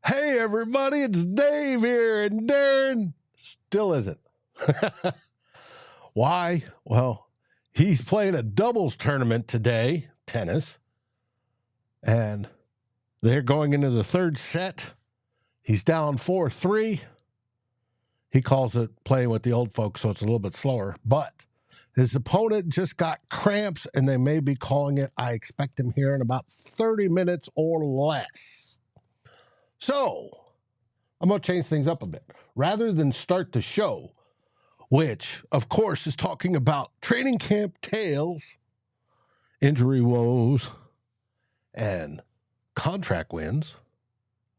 Hey, everybody, it's Dave here, and Darren still isn't. Why? Well, he's playing a doubles tournament today, tennis, and they're going into the third set. He's down 4-3. He calls it playing with the old folks, so it's a little bit slower, but his opponent just got cramps, and they may be calling it. I expect him here in about 30 minutes or less. So I'm going to change things up a bit. Rather than start the show, which, of course, is talking about training camp tales, injury woes, and contract wins,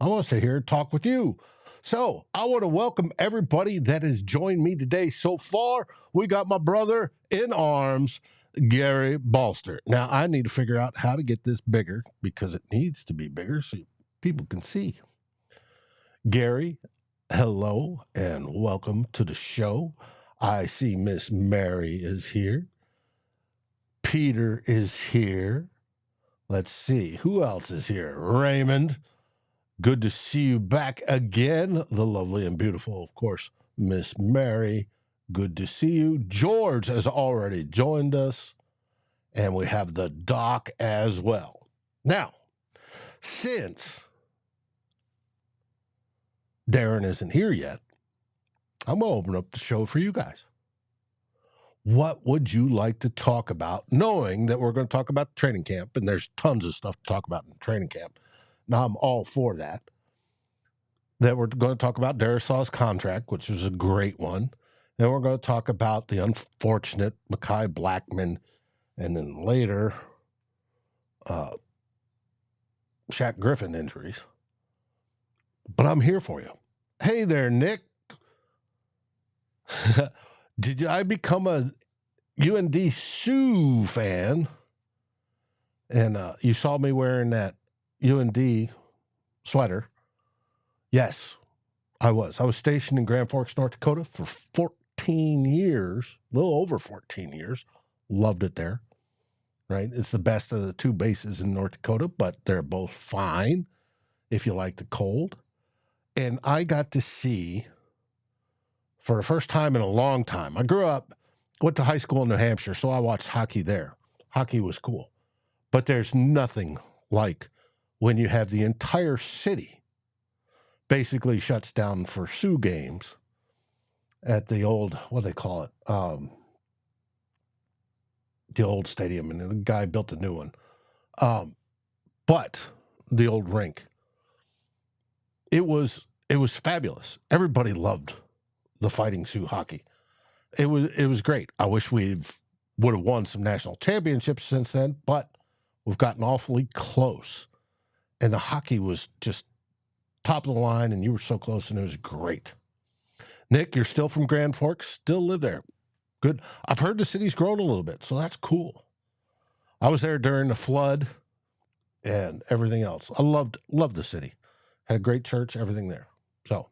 I want to sit here and talk with you. So I want to welcome everybody that has joined me today. So far, we got my brother in arms, Gary Bolster. Now, I need to figure out how to get this bigger because it needs to be bigger so people can see. Gary, hello and welcome to the show. I see Miss Mary is here. Peter is here. Let's see. Who else is here? Raymond. Good to see you back again. The lovely and beautiful, of course, Miss Mary. Good to see you. George has already joined us. And we have the doc as well. Now, since Darren isn't here yet, I'm going to open up the show for you guys. What would you like to talk about, knowing that we're going to talk about training camp, and there's tons of stuff to talk about in training camp. Now, I'm all for that. That we're going to talk about Darrisaw's contract, which is a great one. Then we're going to talk about the unfortunate Mekhi Blackmon, and then later, Shaq Griffin injuries. But I'm here for you. Hey there, Nick. Did I become a UND Sioux fan? And you saw me wearing that UND sweater. Yes, I was. I was stationed in Grand Forks, North Dakota for 14 years, a little over 14 years. Loved it there, right? It's the best of the two bases in North Dakota, but they're both fine if you like the cold. And I got to see, for the first time in a long time, I grew up, went to high school in New Hampshire, so I watched hockey there. Hockey was cool. But there's nothing like when you have the entire city basically shuts down for Sioux games at the old, what do they call it? The old stadium, and the guy built a new one. But the old rink. It was fabulous. Everybody loved the Fighting Sioux hockey. It was great. I wish would have won some national championships since then, but we've gotten awfully close. And the hockey was just top of the line, and you were so close, and it was great. Nick, you're still from Grand Forks, still live there. Good. I've heard the city's grown a little bit, so that's cool. I was there during the flood and everything else. I loved the city. Had a great church, everything there. So,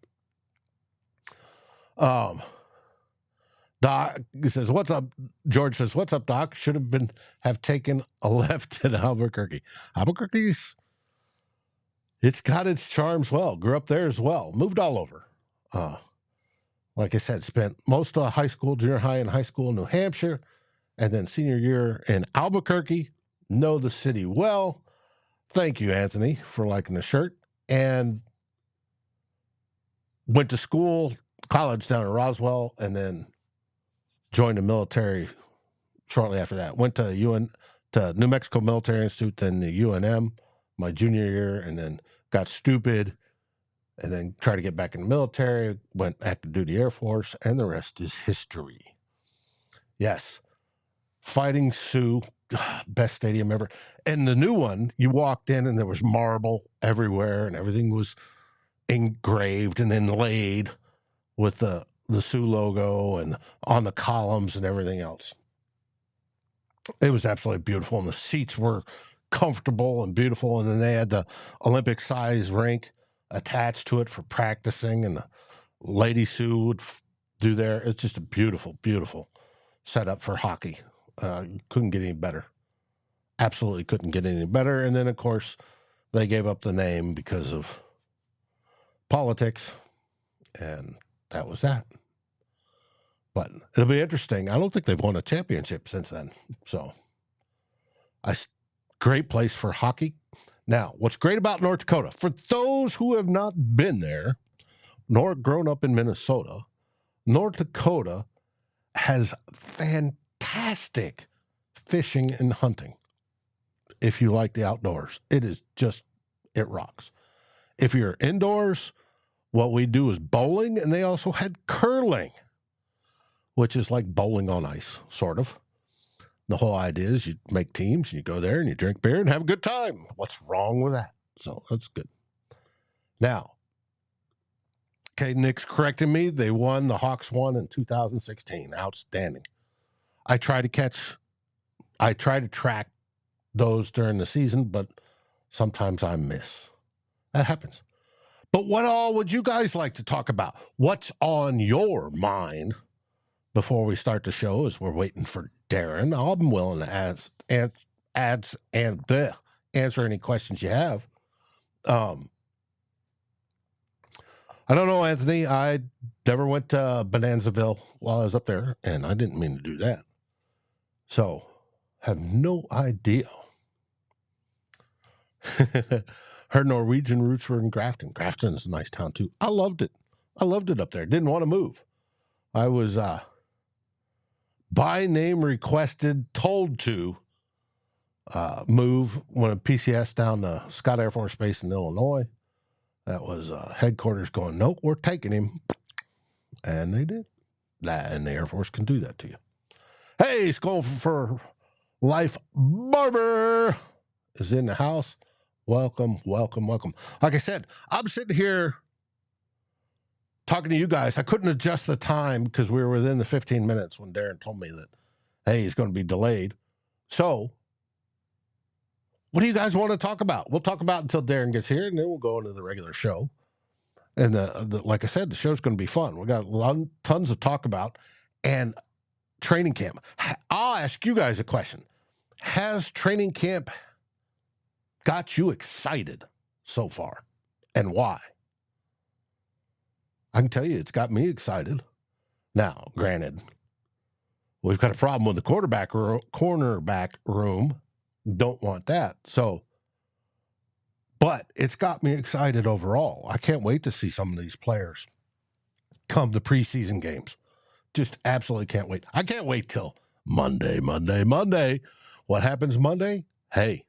Doc says, "What's up?" George says, "What's up, Doc? Should have taken a left at Albuquerque. Albuquerque's, it's got its charms. Well, grew up there as well. Moved all over. Like I said, spent most of high school, junior high, and high school in New Hampshire, and then senior year in Albuquerque. Know the city well. Thank you, Anthony, for liking the shirt. And went to college down in Roswell, and then joined the military shortly after that. Went to New Mexico Military Institute, then the UNM my junior year, and then got stupid, and then tried to get back in the military, went active duty Air Force, and the rest is history. Yes, Fighting Sioux, best stadium ever. And the new one, you walked in and there was marble everywhere, and everything was engraved and inlaid with the Sioux logo and on the columns and everything else. It was absolutely beautiful, and the seats were comfortable and beautiful, and then they had the Olympic size rink attached to it for practicing, and the Lady Sioux would do there. It's just a beautiful, beautiful setup for hockey. Couldn't get any better. Absolutely couldn't get any better. And then, of course, they gave up the name because of politics, and that was that. But it'll be interesting. I don't think they've won a championship since then. So, great place for hockey. Now, what's great about North Dakota, for those who have not been there nor grown up in Minnesota, North Dakota has fantastic fishing and hunting. If you like the outdoors, it rocks. If you're indoors, what we do is bowling, and they also had curling, which is like bowling on ice, sort of. The whole idea is you make teams, and you go there, and you drink beer and have a good time. What's wrong with that? So that's good. Now, okay, Nick's correcting me. They won. The Hawks won in 2016. Outstanding. I try to track those during the season, but sometimes I miss. That happens. But what all would you guys like to talk about? What's on your mind before we start the show as we're waiting for Darren? I'm willing to answer any questions you have. I don't know, Anthony. I never went to Bonanzaville while I was up there, and I didn't mean to do that. So, have no idea. Her Norwegian roots were in Grafton. Grafton is a nice town, too. I loved it. I loved it up there. Didn't want to move. I was by name requested, told to move when a PCS down to Scott Air Force Base in Illinois. That was headquarters going, nope, we're taking him. And they did. And the Air Force can do that to you. Hey, SKOL for Life Barber is in the house. Welcome, welcome, welcome. Like I said, I'm sitting here talking to you guys. I couldn't adjust the time because we were within the 15 minutes when Darren told me that, hey, he's going to be delayed. So, what do you guys want to talk about? We'll talk about until Darren gets here, and then we'll go into the regular show. And like I said, the show's going to be fun. We got tons of talk about and training camp. I'll ask you guys a question. Has training camp got you excited so far, and why? I can tell you it's got me excited. Now, granted, we've got a problem with the cornerback room. Don't want that. So, but it's got me excited overall. I can't wait to see some of these players come to preseason games. Just absolutely can't wait. I can't wait till Monday. What happens Monday? Hey,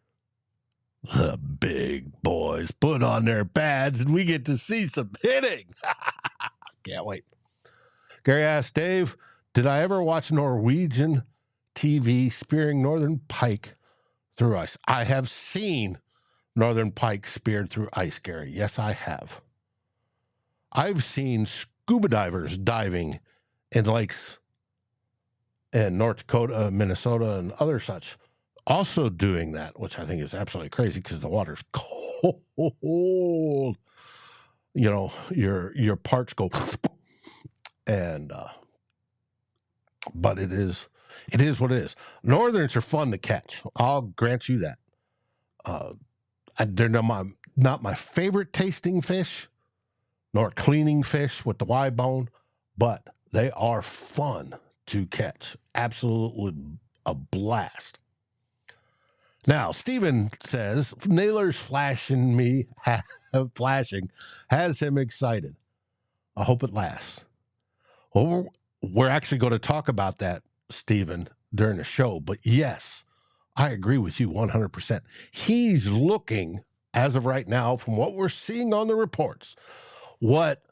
the big boys put on their pads and we get to see some hitting. Can't wait. Gary asked, Dave, did I ever watch Norwegian TV spearing northern pike through ice? I have seen northern pike speared through ice, Gary. Yes, I have. I've seen scuba divers diving in lakes in North Dakota, Minnesota, and other such, also doing that, which I think is absolutely crazy because the water's cold. You know, your parts go, and but it is what it is. Northerns are fun to catch. I'll grant you that. They're not my favorite tasting fish, nor cleaning fish with the Y bone, but they are fun to catch. Absolutely a blast. Now, Steven says, Nailor's flashing has him excited. I hope it lasts. Well, we're actually going to talk about that, Steven, during the show. But yes, I agree with you 100%. He's looking, as of right now, from what we're seeing on the reports, what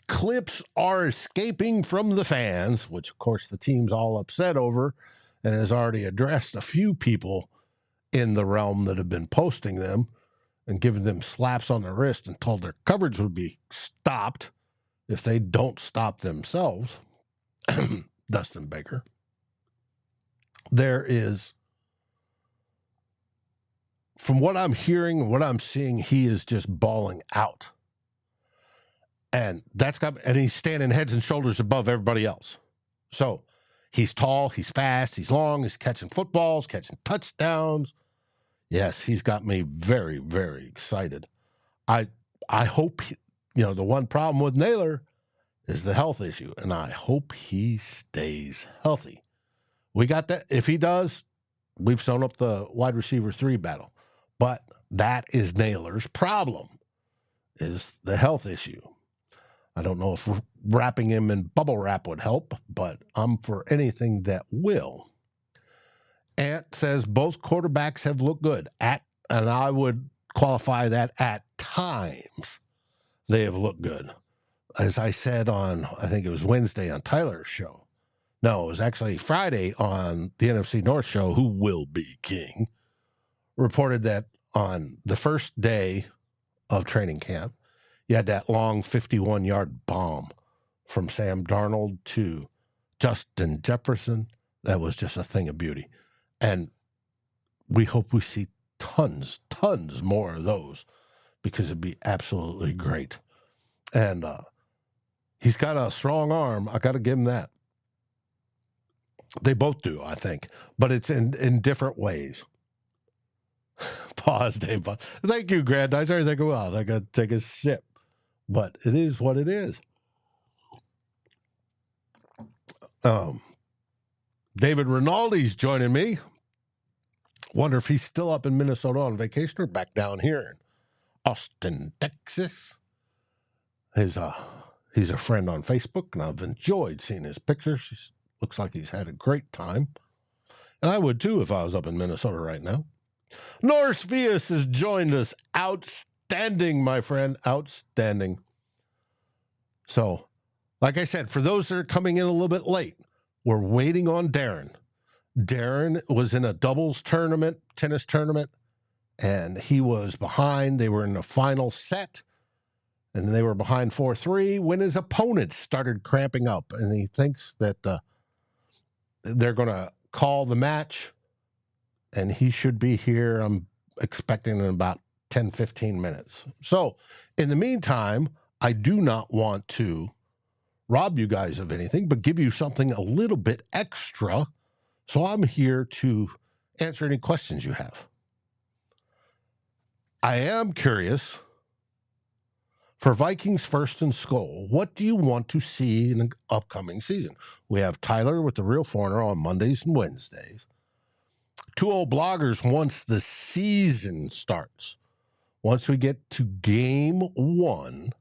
clips are escaping from the fans, which, of course, the team's all upset over and has already addressed a few people in the realm that have been posting them and giving them slaps on the wrist and told their coverage would be stopped if they don't stop themselves. Dustin Baker. There is, from what I'm hearing, what I'm seeing, he is just bawling out. And he's standing heads and shoulders above everybody else. So he's tall, he's fast, he's long, he's catching footballs, catching touchdowns. Yes, he's got me very, very excited. I hope the one problem with Nailor is the health issue, and I hope he stays healthy. We got that. If he does, we've sewn up the wide receiver 3 battle. But that is Nailor's problem, is the health issue. I don't know if wrapping him in bubble wrap would help, but I'm for anything that will. Ant says both quarterbacks have looked good, and I would qualify that at times they have looked good. As I said on, I think it was Wednesday on Tyler's show. No, it was actually Friday on the NFC North show, Who Will Be King, reported that on the first day of training camp, you had that long 51-yard bomb from Sam Darnold to Justin Jefferson. That was just a thing of beauty. And we hope we see tons more of those, because it'd be absolutely great. And he's got a strong arm. I got to give him that. They both do, I think, but it's in different ways. Pause, Dave. Thank you, Grandizer. I think, well, I got to take a sip, but it is what it is. David Rinaldi's joining me. Wonder if he's still up in Minnesota on vacation or back down here in Austin, Texas. He's a friend on Facebook, and I've enjoyed seeing his pictures. Looks like he's had a great time. And I would too if I was up in Minnesota right now. Norris Vias has joined us. Outstanding, my friend. Outstanding. So, like I said, for those that are coming in a little bit late, we're waiting on Darren. Darren was in a doubles tournament, tennis tournament, and he was behind. They were in the final set, and they were behind 4-3 when his opponents started cramping up, and he thinks that they're going to call the match, and he should be here, I'm expecting, in about 10, 15 minutes. So, in the meantime, I do not want to rob you guys of anything, but give you something a little bit extra. So I'm here to answer any questions you have. I am curious, for Vikings First and SKOL, what do you want to see in the upcoming season? We have Tyler with the Real Foreigner on Mondays and Wednesdays. Two old bloggers once the season starts. Once we get to game 1,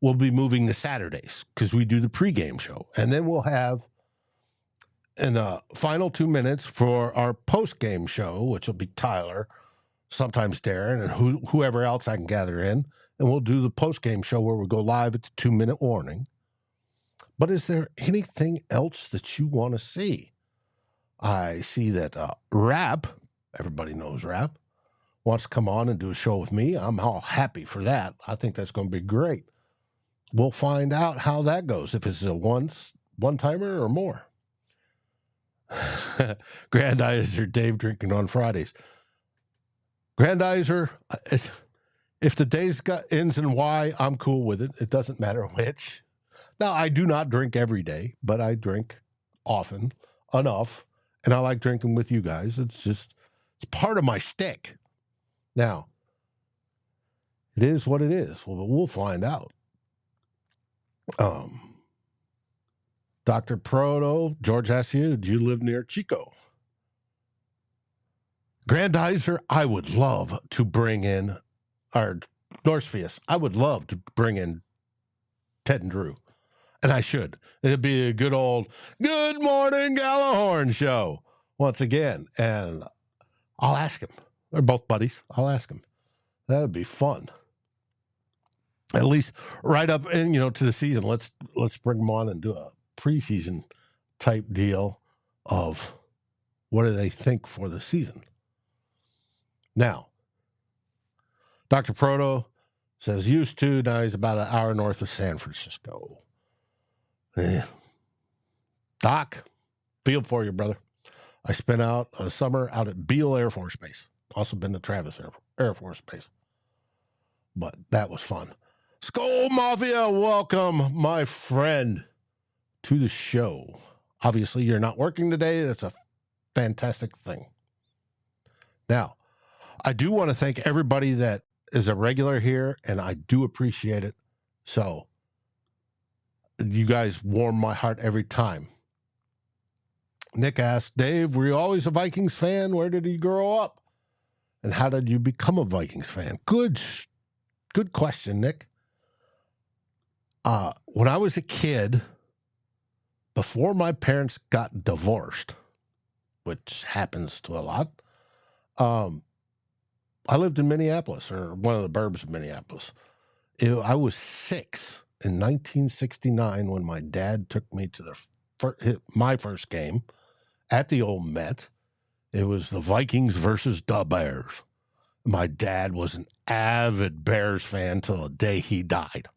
we'll be moving to Saturdays because we do the pregame show. And then we'll have in the final 2 minutes for our post-game show, which will be Tyler, sometimes Darren, and whoever else I can gather in. And we'll do the post-game show where we go live at the 2-minute warning. But is there anything else that you want to see? I see that Rap, everybody knows Rap, wants to come on and do a show with me. I'm all happy for that. I think that's going to be great. We'll find out how that goes, if it's a one-timer or more. Grandizer Dave drinking on Fridays. Grandizer, if the days ends in Y, I'm cool with it. It doesn't matter which. Now, I do not drink every day, but I drink often enough, and I like drinking with you guys. It's part of my stick. Now, it is what it is. Well, we'll find out. Dr. Proto, George asks you, do you live near Chico? Grandizer, I would love to bring in, or Northfius, I would love to bring in Ted and Drew. And I should. It'd be a good old Good Morning Gallahorn show once again. And I'll ask him. They're both buddies. I'll ask him. That would be fun. At least right up in, to the season. Let's bring them on and do a preseason type deal of what do they think for the season. Now, Dr. Proto says used to, now he's about an hour north of San Francisco. Doc, feel for you, brother. I spent out a summer out at Beale Air Force Base. Also been to Travis Air Force Base. But that was fun. SKOL Mafia, welcome, my friend, to the show. Obviously, you're not working today. That's a fantastic thing. Now, I do want to thank everybody that is a regular here, and I do appreciate it. So you guys warm my heart every time. Nick asked, Dave, were you always a Vikings fan? Where did you grow up? And how did you become a Vikings fan? Good question, Nick. When I was a kid, before my parents got divorced, which happens to a lot, I lived in Minneapolis, or one of the burbs of Minneapolis. I was 6 in 1969 when my dad took me to my first game at the old Met. It was the Vikings versus the Bears. My dad was an avid Bears fan till the day he died,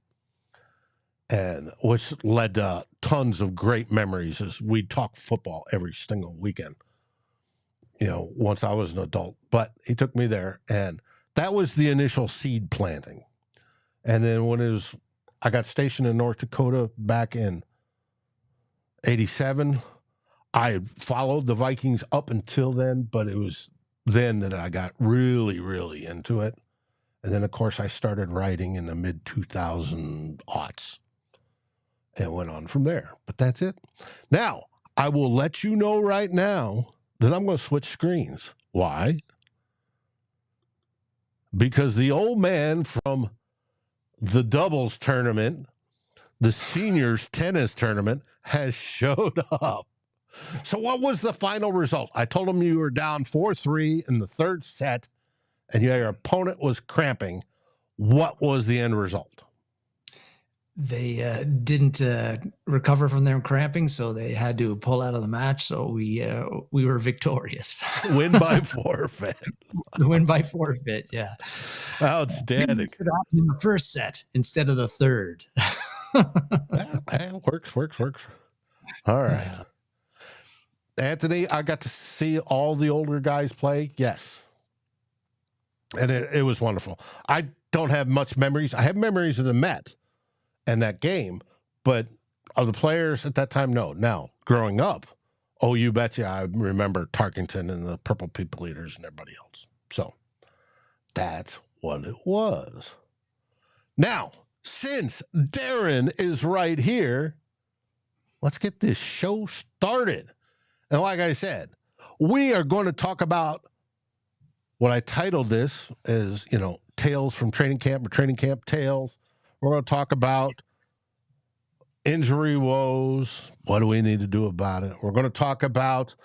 and which led to tons of great memories as we'd talk football every single weekend, once I was an adult. But he took me there, and that was the initial seed planting. And then I got stationed in North Dakota back in 87. I followed the Vikings up until then, but it was then that I got really, really into it. And then, of course, I started writing in the mid-2000 aughts and went on from there. But that's it. Now, I will let you know right now that I'm going to switch screens. Why? Because the old man from the doubles tournament, the seniors tennis tournament, has showed up. So what was the final result? I told him you were down 4-3 in the third set and your opponent was cramping. What was the end result? They didn't recover from their cramping, so they had to pull out of the match. So we were victorious. Win by forfeit. Win by forfeit, yeah. Outstanding. In the first set instead of the third. Works. All right. Yeah. Anthony, I got to see all the older guys play. Yes. And it was wonderful. I don't have much memories. I have memories of the Met and that game, but of the players at that time, no. Now, growing up, you betcha, I remember Tarkington and the Purple People Eaters and everybody else. So that's what it was. Now, since Darren is right here, let's get this show started. And like I said, we are going to talk about what I titled this as, Tales from Training Camp or Training Camp Tales. We're going to talk about injury woes. What do we need to do about it? We're going to talk about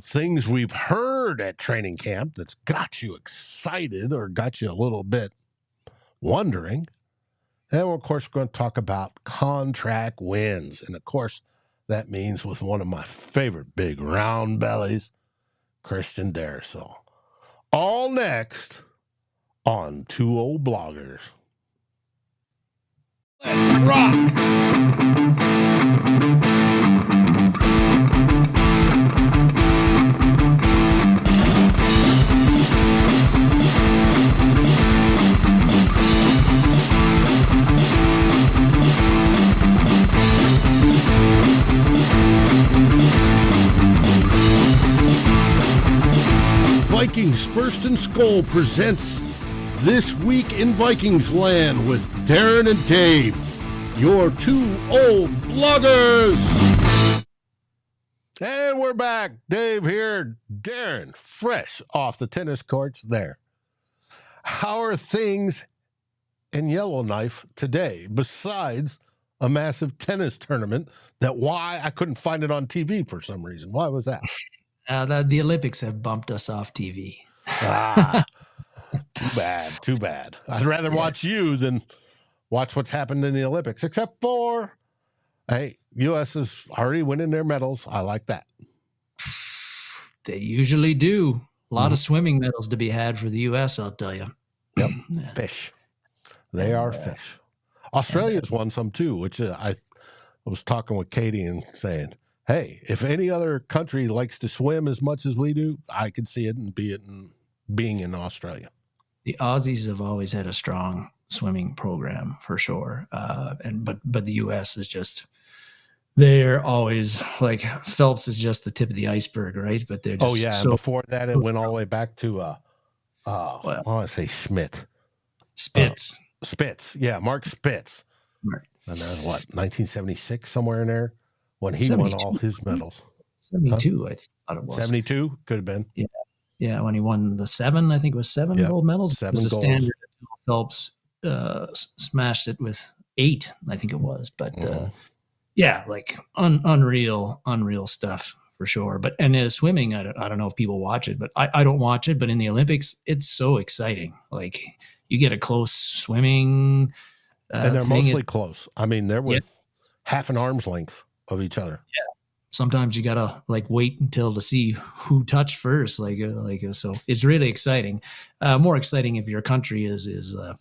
things we've heard at training camp that's got you excited or got you a little bit wondering. And of course, we're going to talk about contract wins. And of course, that means with one of my favorite big round bellies, Christian Darrisaw. All next on Two Old Bloggers. Let's rock! Vikings First and SKOL presents This Week in Vikings Land with Darren and Dave, your two old bloggers. And we're back. Dave here, Darren, fresh off the tennis courts there. How are things in Yellowknife today, besides a massive tennis tournament why I couldn't find it on TV for some reason? Why was that? The Olympics have bumped us off TV. Too bad. I'd rather watch you than watch what's happened in the Olympics, except for, hey, U.S. is already winning their medals. I like that. They usually do. A lot of swimming medals to be had for the U.S., I'll tell you. Yep, fish. They are fish. Australia's won some too, which I was talking with Katie and saying, hey, if any other country likes to swim as much as we do, I could see it and being in Australia. The Aussies have always had a strong swimming program for sure. But the U.S. is just, they're always like Phelps is just the tip of the iceberg, right? But they're just and before that, it went all the way back to, I want to say Schmidt. Spitz. Spitz. Yeah, Mark Spitz. Right. And that's what, 1976, somewhere in there, when he won 72. all his medals. 72, I thought it was. 72 could have been. Yeah. Yeah, when he won the 7, I think it was 7 gold medals. 7 it was a golds. standard. Phelps smashed it with 8, I think it was. But yeah, like unreal stuff for sure. But and swimming, I don't know if people watch it, but I don't watch it. But in the Olympics, it's so exciting. Like you get a close swimming, and they're mostly close. I mean, they're with half an arm's length of each other. Yeah. Sometimes you gotta like wait until to see who touched first. So it's really exciting. More exciting if your country is in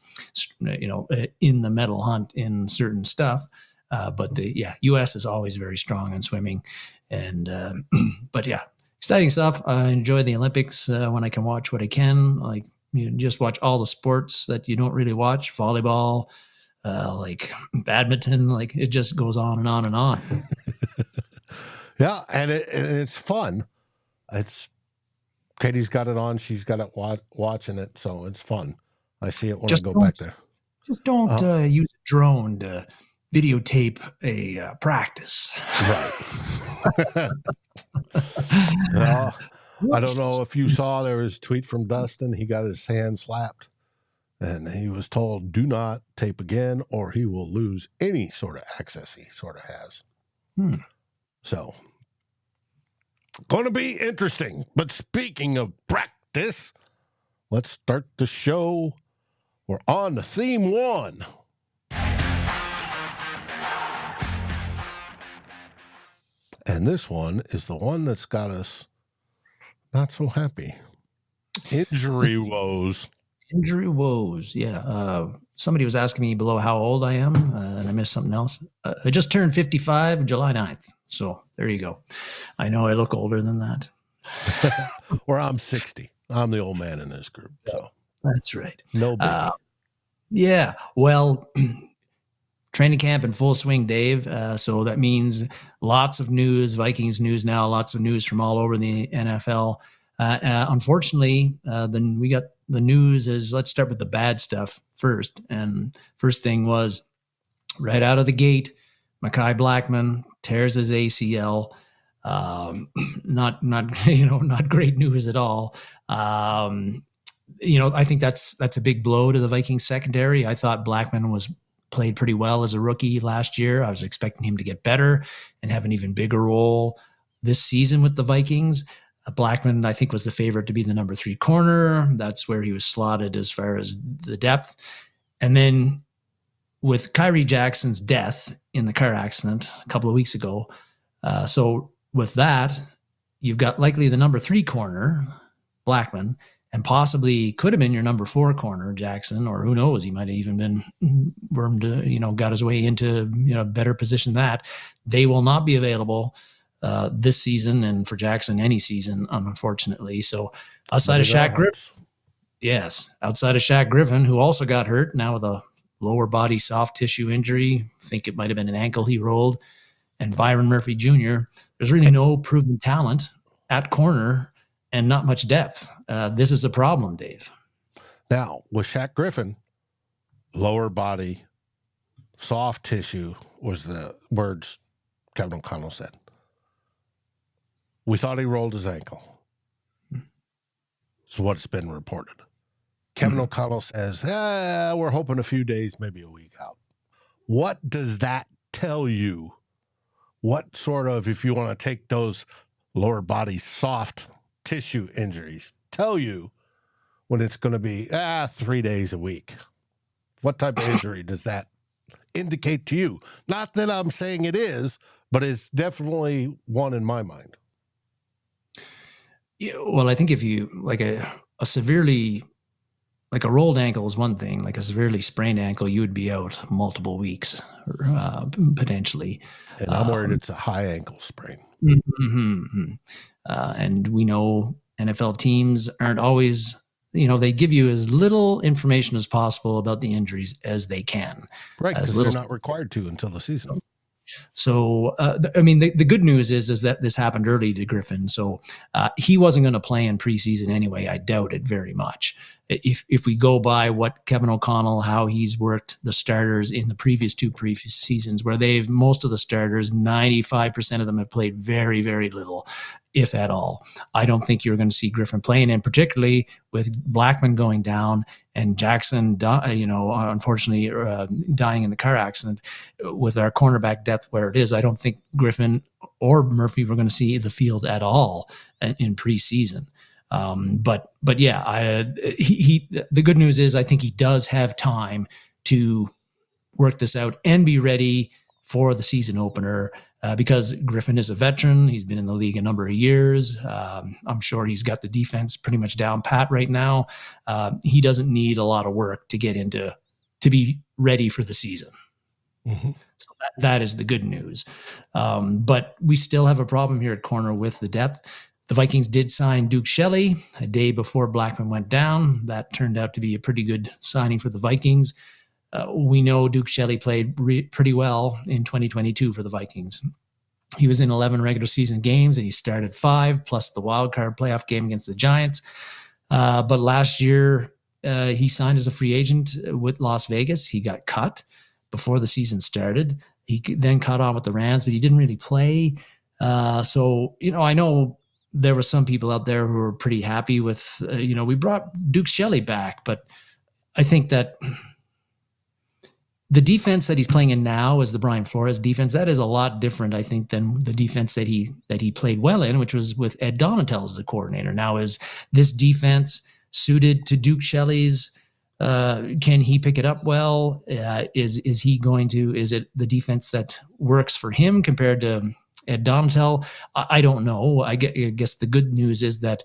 the medal hunt in certain stuff. But the U.S. is always very strong in swimming, and but yeah, exciting stuff. I enjoy the Olympics when I can watch what I can. Like just watch all the sports that you don't really watch, volleyball, like badminton. Like it just goes on and on and on. Yeah, and it's fun. It's Katie's got it on. She's got it watching it, so it's fun. I see it when I go back there. Just don't use a drone to videotape a practice. Right. I don't know if you saw, there was a tweet from Dustin. He got his hand slapped, and he was told, do not tape again, or he will lose any sort of access he sort of has. So, going to be interesting. But speaking of practice, let's start the show. We're on to theme 1. And this one is the one that's got us not so happy. Injury woes. Injury woes. Yeah. Somebody was asking me below how old I am, and I missed something else. I just turned 55 July 9th. So there you go. I know I look older than that. Or I'm 60. I'm the old man in this group. So that's right. No big. Yeah. Well, training camp in full swing, Dave. So that means lots of news, Vikings news now, lots of news from all over the NFL. Unfortunately, then we got the news is, let's start with the bad stuff first. And first thing was right out of the gate, Mekhi Blackmon tears his ACL. Not great news at all. I think that's a big blow to the Vikings secondary. I thought Blackmon played pretty well as a rookie last year. I was expecting him to get better and have an even bigger role this season with the Vikings. Blackmon, I think, was the favorite to be the number 3 corner. That's where he was slotted as far as the depth. And then with Kyrie Jackson's death in the car accident a couple of weeks ago, so with that, you've got likely the number 3 corner, Blackmon, and possibly could have been your number 4 corner, Jackson, or who knows, he might have even been wormed, got his way into a better position than that. They will not be available this season, and for Jackson, any season, unfortunately. So outside of Shaq Griffin, who also got hurt now with a lower body soft tissue injury, I think it might have been an ankle he rolled, and Byron Murphy Jr., there's really no proven talent at corner and not much depth. This is a problem, Dave. Now, with Shaq Griffin, lower body, soft tissue was the words Kevin O'Connell said. We thought he rolled his ankle. It's what's been reported. Kevin O'Connell says, we're hoping a few days, maybe a week out. What does that tell you? What sort of, if you want to take those lower body soft tissue injuries, tell you when it's going to be 3 days a week? What type of injury does that indicate to you? Not that I'm saying it is, but it's definitely one in my mind. Yeah, well, I think if you like a severely, like a rolled ankle is one thing, like a severely sprained ankle, you would be out multiple weeks, potentially. And I'm worried it's a high ankle sprain. And we know NFL teams aren't always, they give you as little information as possible about the injuries as they can. Right, because they're not required to until the season. So, I mean, the good news is that this happened early to Griffin. So he wasn't going to play in preseason anyway. I doubt it very much. If we go by what Kevin O'Connell, how he's worked the starters in the previous two seasons, where most of the starters, 95% of them have played very, very little, if at all. I don't think you're going to see Griffin playing, and particularly with Blackmon going down and Jackson, unfortunately dying in the car accident, with our cornerback depth where it is, I don't think Griffin or Murphy were going to see the field at all in preseason. But yeah, the good news is I think he does have time to work this out and be ready for the season opener. Because Griffin is a veteran. He's been in the league a number of years. I'm sure he's got the defense pretty much down pat right now. He doesn't need a lot of work to be ready for the season. Mm-hmm. So that is the good news. But we still have a problem here at corner with the depth. The Vikings did sign Duke Shelley a day before Blackmon went down. That turned out to be a pretty good signing for the Vikings. We know Duke Shelley played pretty well in 2022 for the Vikings. He was in 11 regular season games, and he started 5, plus the wild card playoff game against the Giants. But last year, he signed as a free agent with Las Vegas. He got cut before the season started. He then caught on with the Rams, but he didn't really play. So, I know there were some people out there who were pretty happy with, we brought Duke Shelley back, but I think that the defense that he's playing in now is the Brian Flores defense. That is a lot different, I think, than the defense that he played well in, which was with Ed Donatel as the coordinator. Now, is this defense suited to Duke Shelley's? Can he pick it up well? Is it the defense that works for him compared to Ed Donatel? I don't know. I guess the good news is that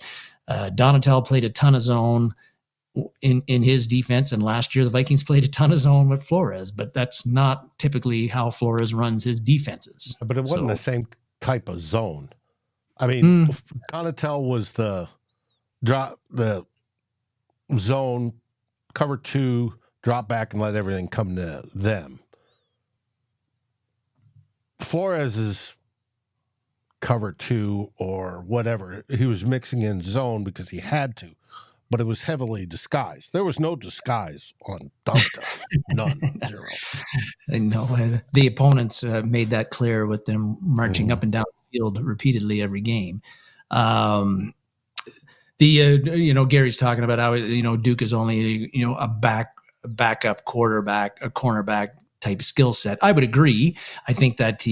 Donatel played a ton of zone in his defense, and last year the Vikings played a ton of zone with Flores, but that's not typically how Flores runs his defenses. But it wasn't the same type of zone. I mean, Donatel was the zone, cover 2, drop back and let everything come to them. Flores is cover 2 or whatever. He was mixing in zone because he had to, but it was heavily disguised. There was no disguise on Donatel. None. 0. No, the opponents made that clear with them marching up and down the field repeatedly every game. Gary's talking about how, Duke is only, a backup quarterback, a cornerback type skill set. I would agree. I think that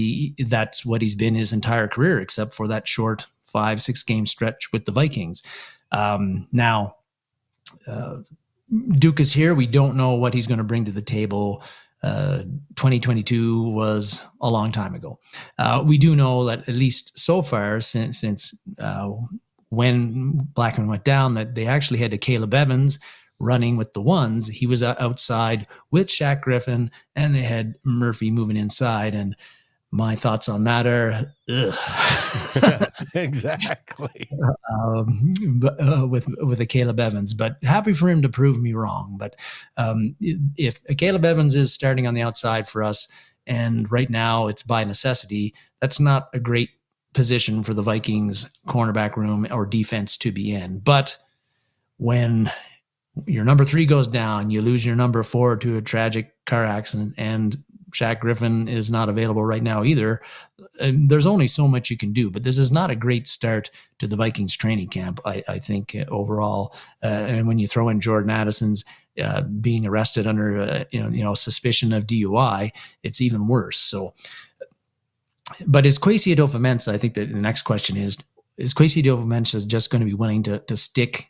that's what he's been his entire career, except for that short 5-6 game stretch with the Vikings. Now, Duke is here. We don't know what he's going to bring to the table. 2022 was a long time ago. We do know that at least so far, since when Blackmon went down, that they actually had a Caleb Evans running with the ones. He was outside with Shaq Griffin, and they had Murphy moving inside. And my thoughts on that are, exactly. With a Caleb Evans, but happy for him to prove me wrong. But if Caleb Evans is starting on the outside for us, and right now it's by necessity, that's not a great position for the Vikings cornerback room or defense to be in. But when your number 3 goes down, you lose your number 4 to a tragic car accident, and Shaq Griffin is not available right now either. There's only so much you can do, but this is not a great start to the Vikings training camp, I think, overall. And when you throw in Jordan Addison's being arrested under suspicion of DUI, it's even worse. So, but is Kwesi Adofo-Mensah? I think that the next question is Kwesi Adofo-Mensah just going to be willing to stick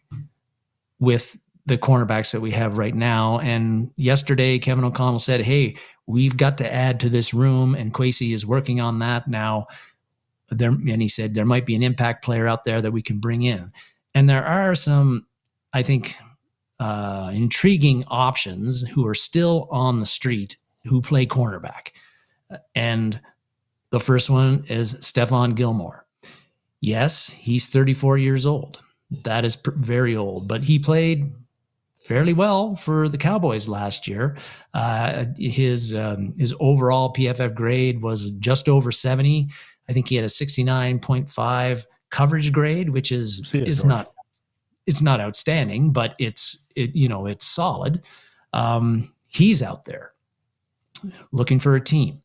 with the cornerbacks that we have right now? And yesterday, Kevin O'Connell said, hey, we've got to add to this room, and Kwesi is working on that now. And he said there might be an impact player out there that we can bring in. And there are some, I think, intriguing options who are still on the street who play cornerback. And the first one is Stephon Gilmore. Yes, he's 34 years old. That is very old, but he played fairly well for the Cowboys last year. His overall PFF grade was just over 70. I think he had a 69.5 coverage grade, which is not outstanding, but it's solid. He's out there looking for a team.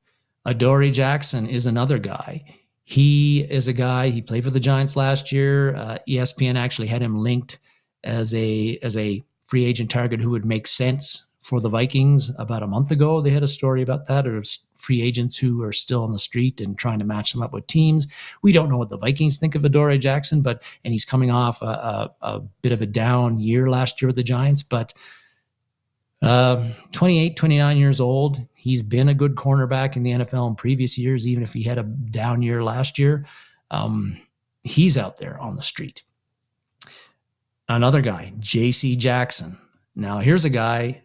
Adoree Jackson is another guy. He is a guy, he played for the Giants last year. ESPN actually had him linked as a free agent target who would make sense for the Vikings. About a month ago, they had a story about that, or free agents who are still on the street and trying to match them up with teams. We don't know what the Vikings think of Adoree Jackson, and he's coming off a bit of a down year last year with the Giants, but 28, 29 years old. He's been a good cornerback in the NFL in previous years, even if he had a down year last year. He's out there on the street. Another guy, J.C. Jackson. Now, here's a guy,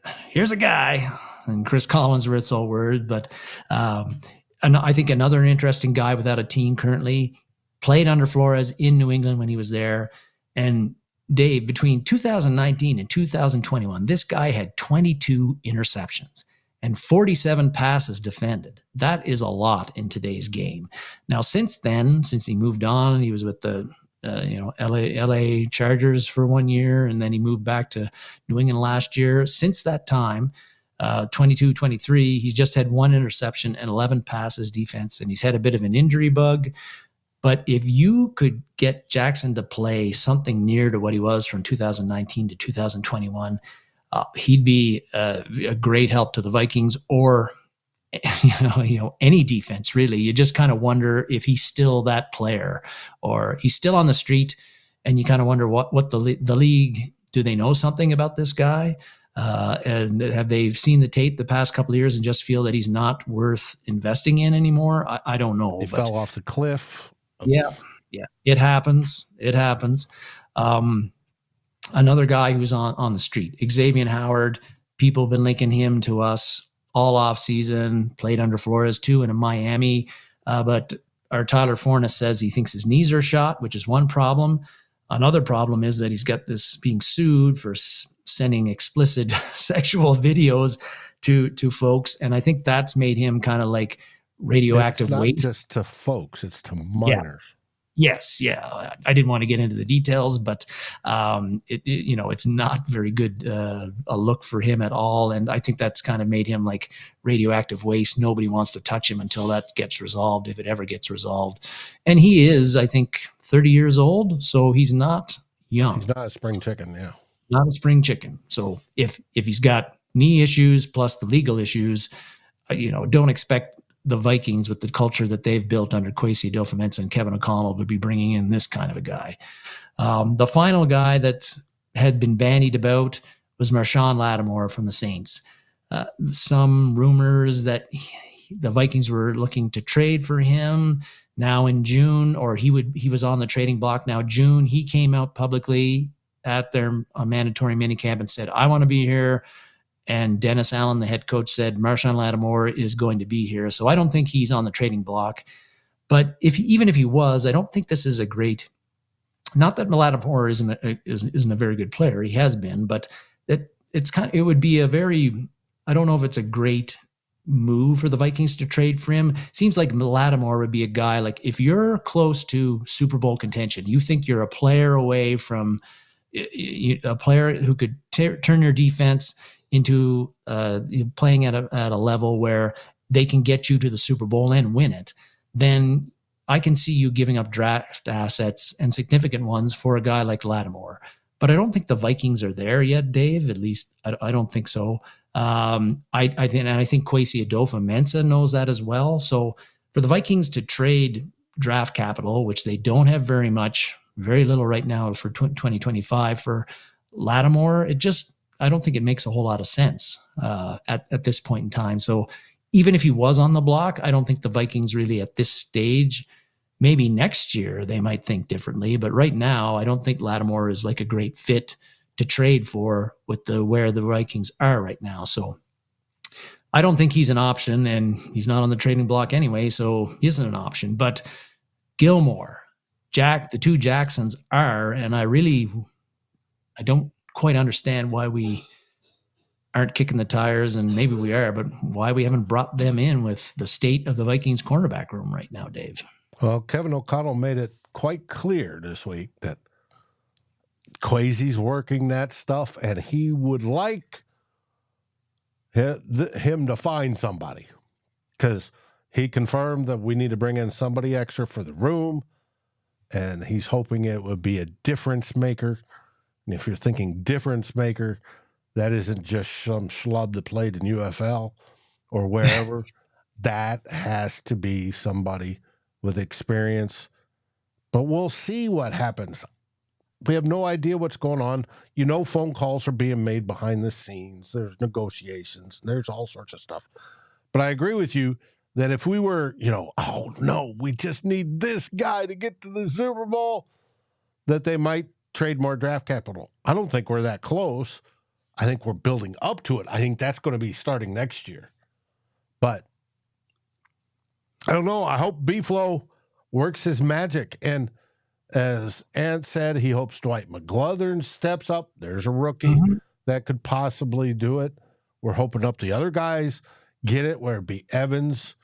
and Chris Collinsworth's all word, but and I think another interesting guy without a team currently, played under Flores in New England when he was there. And Dave, between 2019 and 2021, this guy had 22 interceptions and 47 passes defended. That is a lot in today's game. Now, since he moved on, he was with the LA Chargers for 1 year, and then he moved back to New England last year. Since that time, 22, 23, he's just had 1 interception and 11 passes defense, and he's had a bit of an injury bug. But if you could get Jackson to play something near to what he was from 2019 to 2021, he'd be a great help to the Vikings, or any defense, really. You just kind of wonder if he's still that player, or he's still on the street, and you kind of wonder what the league, do they know something about this guy? And have they seen the tape the past couple of years and just feel that he's not worth investing in anymore? I don't know. He fell off the cliff. Yeah. It happens. Another guy who's on the street, Xavier Howard. People have been linking him to us all off season, played under Flores too in Miami. But our Tyler Fornes says he thinks his knees are shot, which is one problem. Another problem is that he's got this being sued for sending explicit sexual videos to folks. And I think that's made him kind of like radioactive waste. It's not just to folks, it's to minors. Yes. Yeah. I didn't want to get into the details, but it's not very good a look for him at all. And I think that's kind of made him like radioactive waste. Nobody wants to touch him until that gets resolved, if it ever gets resolved. And he is, I think, 30 years old, so he's not young. He's not a spring chicken, yeah. Not a spring chicken. So if he's got knee issues plus the legal issues, don't expect the Vikings, with the culture that they've built under Kwesi Adofo-Mensah and Kevin O'Connell, to be bringing in this kind of a guy. The final guy that had been bandied about was Marshon Lattimore from the Saints. Some rumors that the Vikings were looking to trade for him now in June, or he was on the trading block. Now June, he came out publicly at their mandatory minicamp and said, "I want to be here." And Dennis Allen, the head coach, said Marshon Lattimore is going to be here. So I don't think he's on the trading block. But even if he was, I don't think this is a great. Not that Lattimore isn't a very good player. He has been, but it would be a very. I don't know if it's a great move for the Vikings to trade for him. Seems like Lattimore would be a guy, like, if you're close to Super Bowl contention, you think you're a player away from a player who could turn your defense into playing at a level where they can get you to the Super Bowl and win it, then I can see you giving up draft assets, and significant ones, for a guy like Lattimore. But I don't think the Vikings are there yet, Dave. At least I don't think so. I think Kwesi Adofo-Mensah knows that as well. So for the Vikings to trade draft capital, which they don't have very little right now for 2025 for Lattimore, I don't think it makes a whole lot of sense at this point in time. So even if he was on the block, I don't think the Vikings really at this stage. Maybe next year they might think differently, but right now I don't think Lattimore is like a great fit to trade for with where the Vikings are right now. So I don't think he's an option, and he's not on the trading block anyway, so he isn't an option. But Gilmore, the two Jacksons are, and I don't quite understand why we aren't kicking the tires, and maybe we are, but why we haven't brought them in with the state of the Vikings cornerback room right now, Dave? Well, Kevin O'Connell made it quite clear this week that Kwesi's working that stuff, and he would like him to find somebody, because he confirmed that we need to bring in somebody extra for the room, and he's hoping it would be a difference maker. And if you're thinking difference maker, that isn't just some schlub that played in UFL or wherever. That has to be somebody with experience. But we'll see what happens. We have no idea what's going on. You know, phone calls are being made behind the scenes. There's negotiations. There's all sorts of stuff. But I agree with you that if we were, oh, no, we just need this guy to get to the Super Bowl, that they might trade more draft capital. I don't think we're that close. I think we're building up to it. I think that's going to be starting next year. But I don't know. I hope B-Flow works his magic. And as Ant said, he hopes Dwight McGlothern steps up. There's a rookie that could possibly do it. We're hoping up the other guys get it, where it be Evans,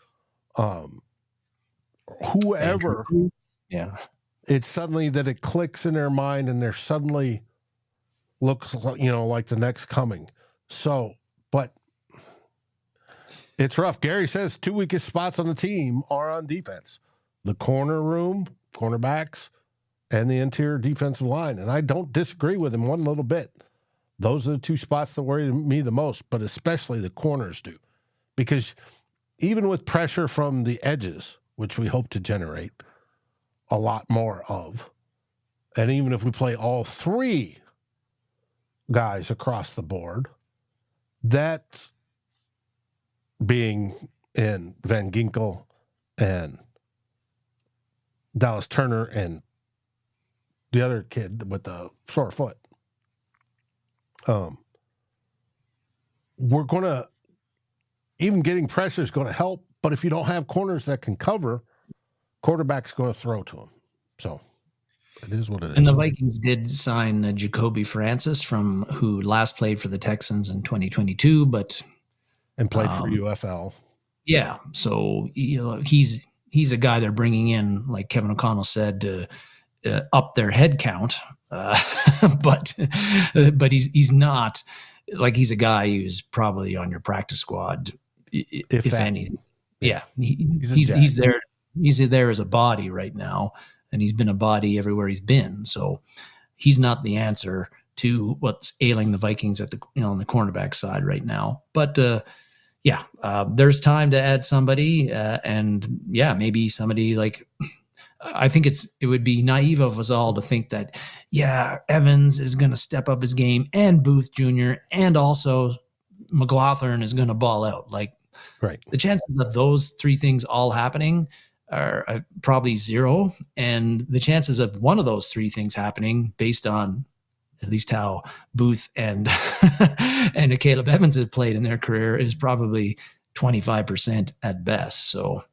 whoever. Andrew. Yeah. It's suddenly that it clicks in their mind, and they're suddenly looks, like the next coming. So, but it's rough. Gary says 2 weakest spots on the team are on defense: the corner room, cornerbacks, and the interior defensive line. And I don't disagree with him one little bit. Those are the 2 spots that worry me the most, but especially the corners do. Because even with pressure from the edges, which we hope to generate a lot more of, and even if we play all 3 guys across the board, that's being in Van Ginkel and Dallas Turner and the other kid with the sore foot. We're going to, even getting pressure is going to help, but if you don't have corners that can cover, quarterback's going to throw to him. So it is what it is. And the Vikings did sign Jacoby Francis, who last played for the Texans in 2022, and played for UFL. Yeah, so he's a guy they're bringing in, like Kevin O'Connell said, to up their head count, but he's not, like, he's a guy who's probably on your practice squad, if anything. Yeah, he's there. He's there as a body right now, and he's been a body everywhere he's been. So he's not the answer to what's ailing the Vikings at on the cornerback side right now. But there's time to add somebody, and maybe somebody like. I think it would be naive of us all to think that, Evans is going to step up his game, and Booth Jr., and also McGlothern is going to ball out. Like, right. The chances of those 3 things all happening are probably 0. And the chances of one of those 3 things happening, based on at least how Booth and Caleb Evans have played in their career, is probably 25% at best. So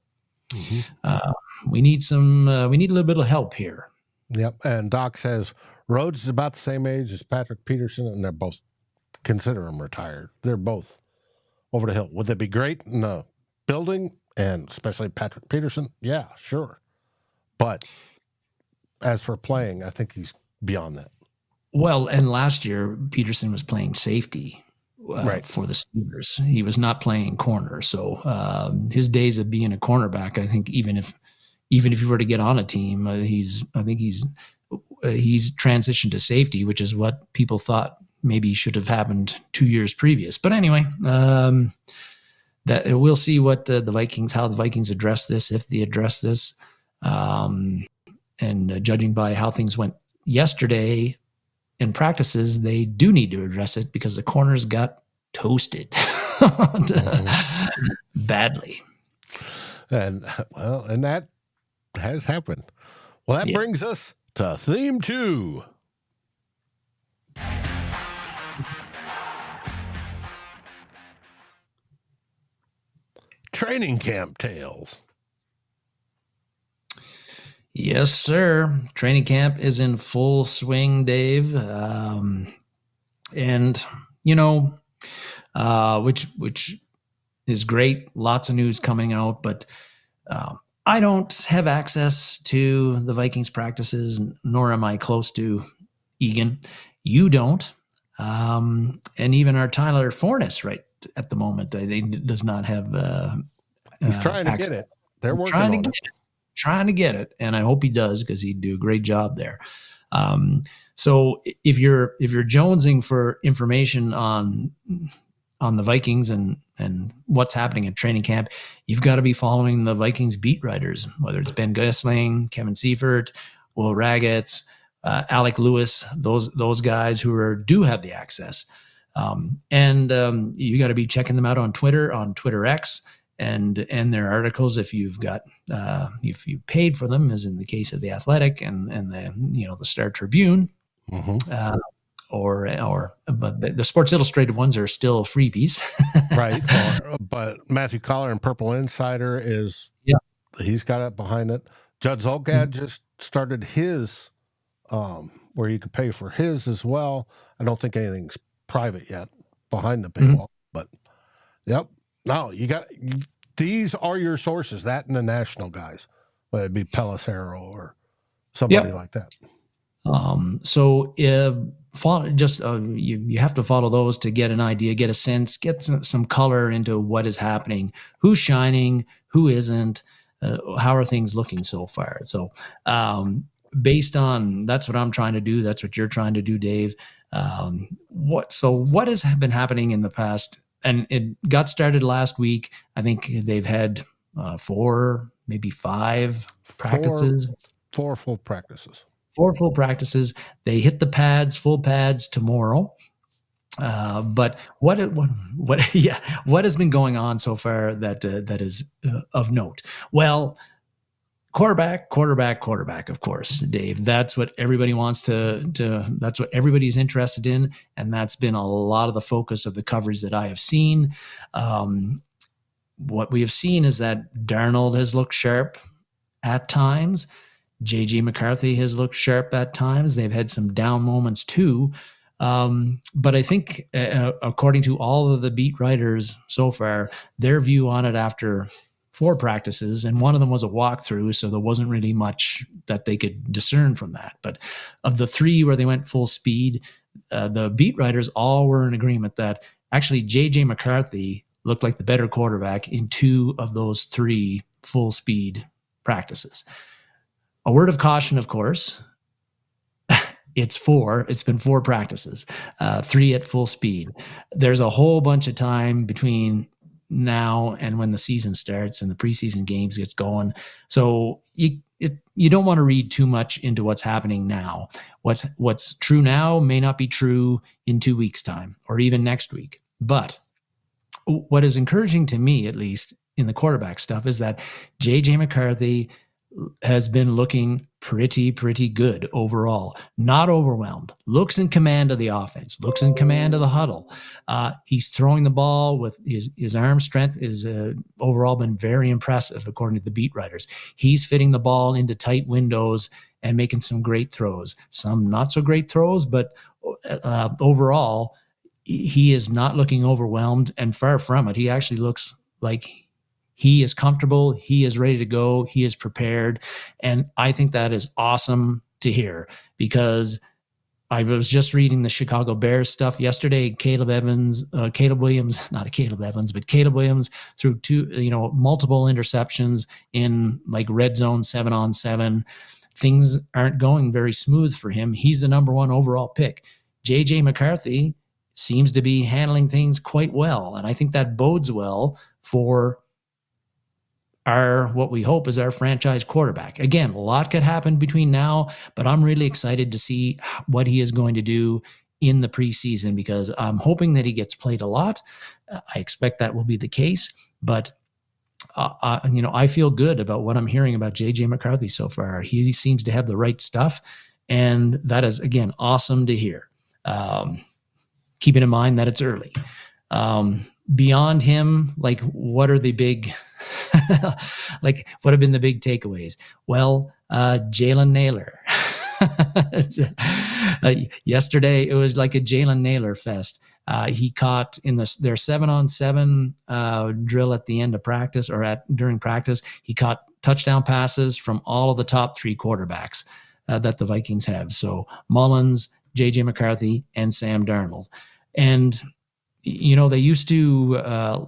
we need a little bit of help here. Yep. And Doc says Rhodes is about the same age as Patrick Peterson, and they're both, consider him retired. They're both over the hill. Would they be great in the building, and especially Patrick Peterson? Yeah, sure. But as for playing, I think he's beyond that. Well, and last year Peterson was playing safety for the Steelers. He was not playing corner. So his days of being a cornerback, I think, even if you were to get on a team, he's transitioned to safety, which is what people thought maybe should have happened 2 years previous. But anyway, that we'll see what how the Vikings address this, if they address this. And judging by how things went yesterday in practices, they do need to address it, because the corners got toasted badly. And that has happened. Well, that brings us to theme 2. Training camp tales. Yes, sir. Training camp is in full swing, Dave. And which is great. Lots of news coming out, but I don't have access to the Vikings practices, nor am I close to Egan. You don't. And even our Tyler Forness right at the moment, I think, does not have he's trying to access. get it. They're working on it. Trying to get it, and I hope he does, because he'd do a great job there. So if you're jonesing for information on the Vikings and what's happening at training camp, you've got to be following the Vikings beat writers, whether it's Ben Gessling, Kevin Seifert, Will Ragatz, Alec Lewis, those guys who do have the access. And you got to be checking them out on Twitter X, and their articles if you've got if you paid for them, as in the case of the Athletic and the Star Tribune. Mm-hmm. But the Sports Illustrated ones are still freebies. Right. But Matthew Collar and Purple Insider he's got it behind it. Judd Zolgad just started his where you can pay for his as well. I don't think anything's private yet behind the paywall, but yep. No, these are your sources, that and the national guys, whether it be Pelissero or somebody like that. So you have to follow those to get an idea, get a sense, get some color into what is happening, who's shining, who isn't, how are things looking so far. So based on, that's what I'm trying to do. That's what you're trying to do, Dave. What has been happening in the past? And it got started last week. I think they've had 4, maybe 5 practices. 4 full practices. 4 full practices. They hit the full pads tomorrow. But what has been going on so far that is of note? Well, quarterback, of course, Dave. That's what everybody wants that's what everybody's interested in. And that's been a lot of the focus of the coverage that I have seen. What we have seen is that Darnold has looked sharp at times. J.J. McCarthy has looked sharp at times. They've had some down moments too. But I think according to all of the beat writers so far, their view on it after 4 practices, and one of them was a walkthrough, so there wasn't really much that they could discern from that. But of the 3 where they went full speed, the beat writers all were in agreement that actually J.J. McCarthy looked like the better quarterback in 2 of those 3 full speed practices. A word of caution, of course. It's been 4 practices, 3 at full speed. There's a whole bunch of time between now and when the season starts and the preseason games gets going. So you don't want to read too much into what's happening now. What's true now may not be true in 2 weeks' time or even next week. But what is encouraging to me, at least in the quarterback stuff, is that J.J. McCarthy has been looking pretty good overall. Not overwhelmed. Looks in command of the offense. Looks in command of the huddle. He's throwing the ball with his arm strength is overall been very impressive, according to the beat writers. He's fitting the ball into tight windows and making some great throws. Some not so great throws, but overall, he is not looking overwhelmed, and far from it. He actually looks like he is comfortable. He is ready to go. He is prepared. And I think that is awesome to hear, because I was just reading the Chicago Bears stuff yesterday. Caleb Williams threw multiple interceptions in like red zone 7-on-7. Things aren't going very smooth for him. He's the number 1 overall pick. J.J. McCarthy seems to be handling things quite well. And I think that bodes well for what we hope is our franchise quarterback. Again, a lot could happen between now, but I'm really excited to see what he is going to do in the preseason, because I'm hoping that he gets played a lot. I expect that will be the case, but I feel good about what I'm hearing about J.J. McCarthy so far. He seems to have the right stuff, and that is, again, awesome to hear. Keeping in mind that it's early. Beyond him, like, what are the big what have been the big takeaways? Well, Jalen Nailor. Yesterday, it was like a Jalen Nailor fest. He caught in their 7-on-7 drill at the end of practice or during practice. He caught touchdown passes from all of the top 3 quarterbacks that the Vikings have. So Mullins, J.J. McCarthy, and Sam Darnold. And, they used to,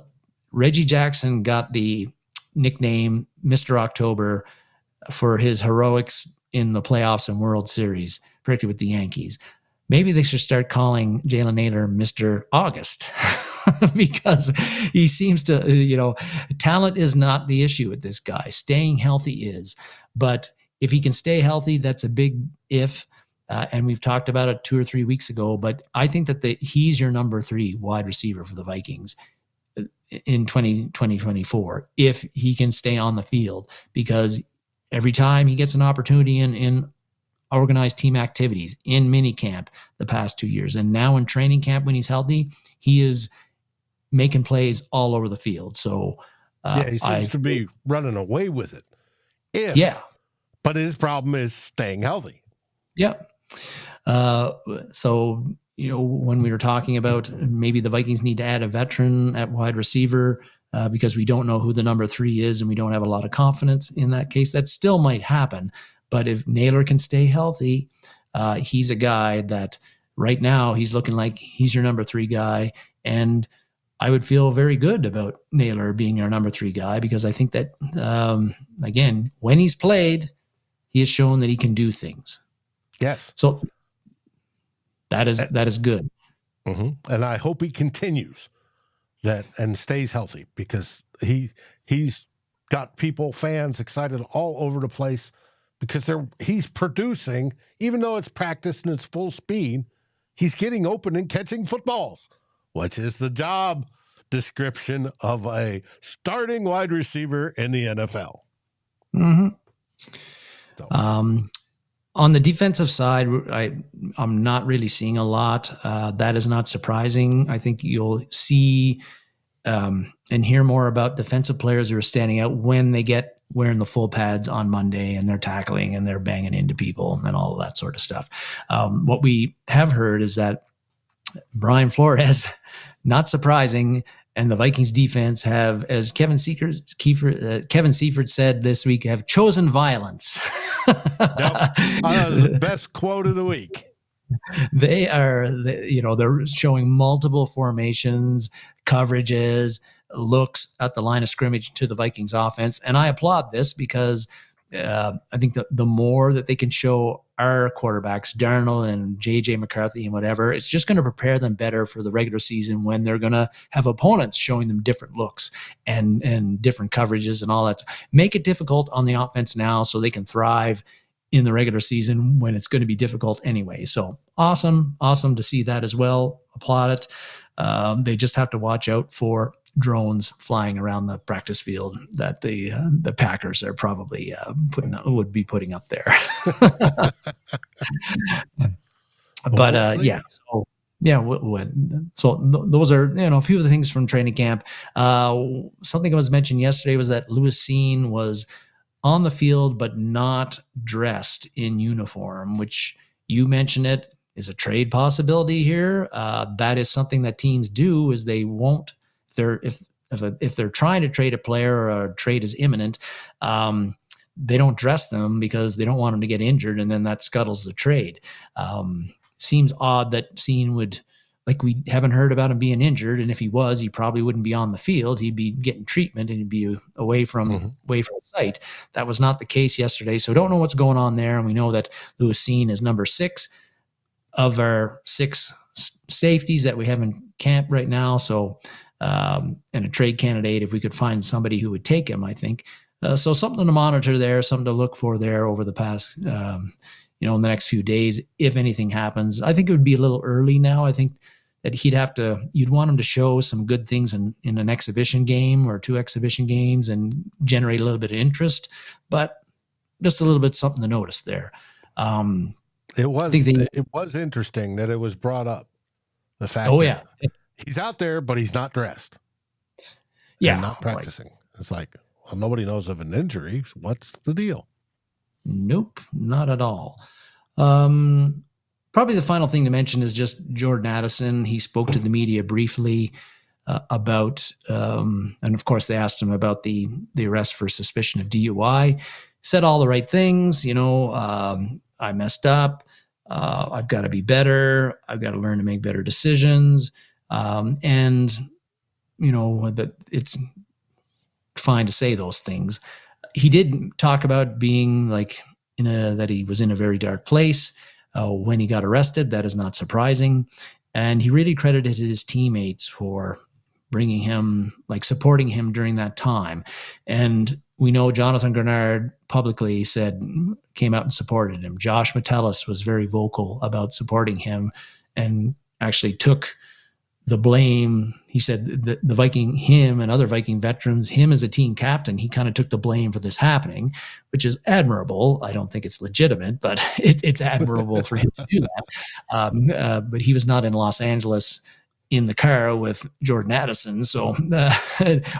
Reggie Jackson got the nickname Mr. October for his heroics in the playoffs and World Series, particularly with the Yankees. Maybe they should start calling Jalen Nailor Mr. August because he seems to, talent is not the issue with this guy. Staying healthy is. But if he can stay healthy, that's a big if. And we've talked about it 2 or 3 weeks ago. But I think that he's your number 3 wide receiver for the Vikings in 2024 if he can stay on the field, because every time he gets an opportunity in organized team activities, in minicamp the past 2 years, and now in training camp when he's healthy, he is making plays all over the field. So he seems to be running away with it. But his problem is staying healthy. Yep. So, when we were talking about maybe the Vikings need to add a veteran at wide receiver because we don't know who the number 3 is and we don't have a lot of confidence in that case, that still might happen. But if Nailor can stay healthy, he's a guy that right now he's looking like he's your number 3 guy. And I would feel very good about Nailor being your number 3 guy because I think that, again, when he's played, he has shown that he can do things. Yes. So that is good. Mm-hmm. And I hope he continues that and stays healthy because he's got fans excited all over the place because he's producing, even though it's practice and it's full speed, he's getting open and catching footballs, which is the job description of a starting wide receiver in the NFL. Mm-hmm. So. On the defensive side, I'm not really seeing a lot. That is not surprising. I think you'll see and hear more about defensive players who are standing out when they get wearing the full pads on Monday and they're tackling and they're banging into people and all of that sort of stuff. What we have heard is that Brian Flores, not surprising, and the Vikings defense have, as Kevin Seifert said this week, have chosen violence. That was the best quote of the week. They're showing multiple formations, coverages, looks at the line of scrimmage to the Vikings offense. And I applaud this because I think that the more that they can show our quarterbacks, Darnold and J.J. McCarthy and whatever, it's just going to prepare them better for the regular season when they're going to have opponents showing them different looks and different coverages and all that. Make it difficult on the offense now so they can thrive in the regular season when it's going to be difficult anyway. So awesome to see that as well. Applaud it. They just have to watch out for drones flying around the practice field that the Packers are probably would be putting up there. But yeah, so yeah. So those are a few of the things from training camp. Something that was mentioned yesterday was that Lewis Cine was on the field but not dressed in uniform, which you mentioned it is a trade possibility here. That is something that teams do is they won't. If they're trying to trade a player or a trade is imminent, they don't dress them because they don't want them to get injured, and then that scuttles the trade. Seems odd that Cine would, like, we haven't heard about him being injured, and if he was, he probably wouldn't be on the field. He'd be getting treatment and he'd be away from sight. That was not the case yesterday, so don't know what's going on there. And we know that Lewis Cine is number 6 of our 6 safeties that we have in camp right now. So. And a trade candidate if we could find somebody who would take him, I think. So something to monitor there, something to look for there over the past, in the next few days, if anything happens. I think it would be a little early now. I think that you'd want him to show some good things in an exhibition game or 2 exhibition games and generate a little bit of interest, but just a little bit something to notice there. It was interesting that it was brought up. The fact that he's out there, but he's not dressed. Yeah. And not practicing. It's like, well, nobody knows of an injury. What's the deal? Nope, not at all. Probably the final thing to mention is just Jordan Addison. He spoke to the media briefly about, and of course they asked him about the arrest for suspicion of DUI. Said all the right things. I messed up. I've got to be better. I've got to learn to make better decisions. And that it's fine to say those things. He did talk about being like that he was in a very dark place when he got arrested. That is not surprising. And he really credited his teammates for bringing him, supporting him during that time. And we know Jonathan Grenard publicly came out and supported him. Josh Metellus was very vocal about supporting him and actually took the blame. He said that him and other Viking veterans, him as a team captain, he kind of took the blame for this happening, which is admirable. I don't think it's legitimate, but it's admirable for him to do that. But he was not in Los Angeles in the car with Jordan Addison. So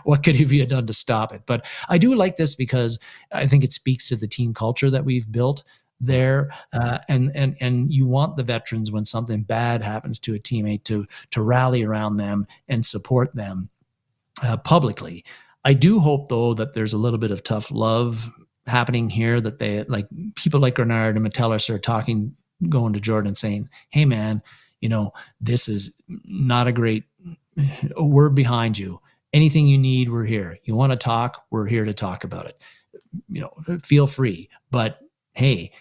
what could he have done to stop it? But I do like this because I think it speaks to the team culture that we've built there. And you want the veterans, when something bad happens to a teammate, to rally around them and support them publicly. I do hope, though, that there's a little bit of tough love happening here, that they, people like Grenard and Metellus are going to Jordan and saying, hey man, this is not a great, we're behind you. Anything you need, we're here. You want to talk, we're here to talk about it. Feel free. But hey,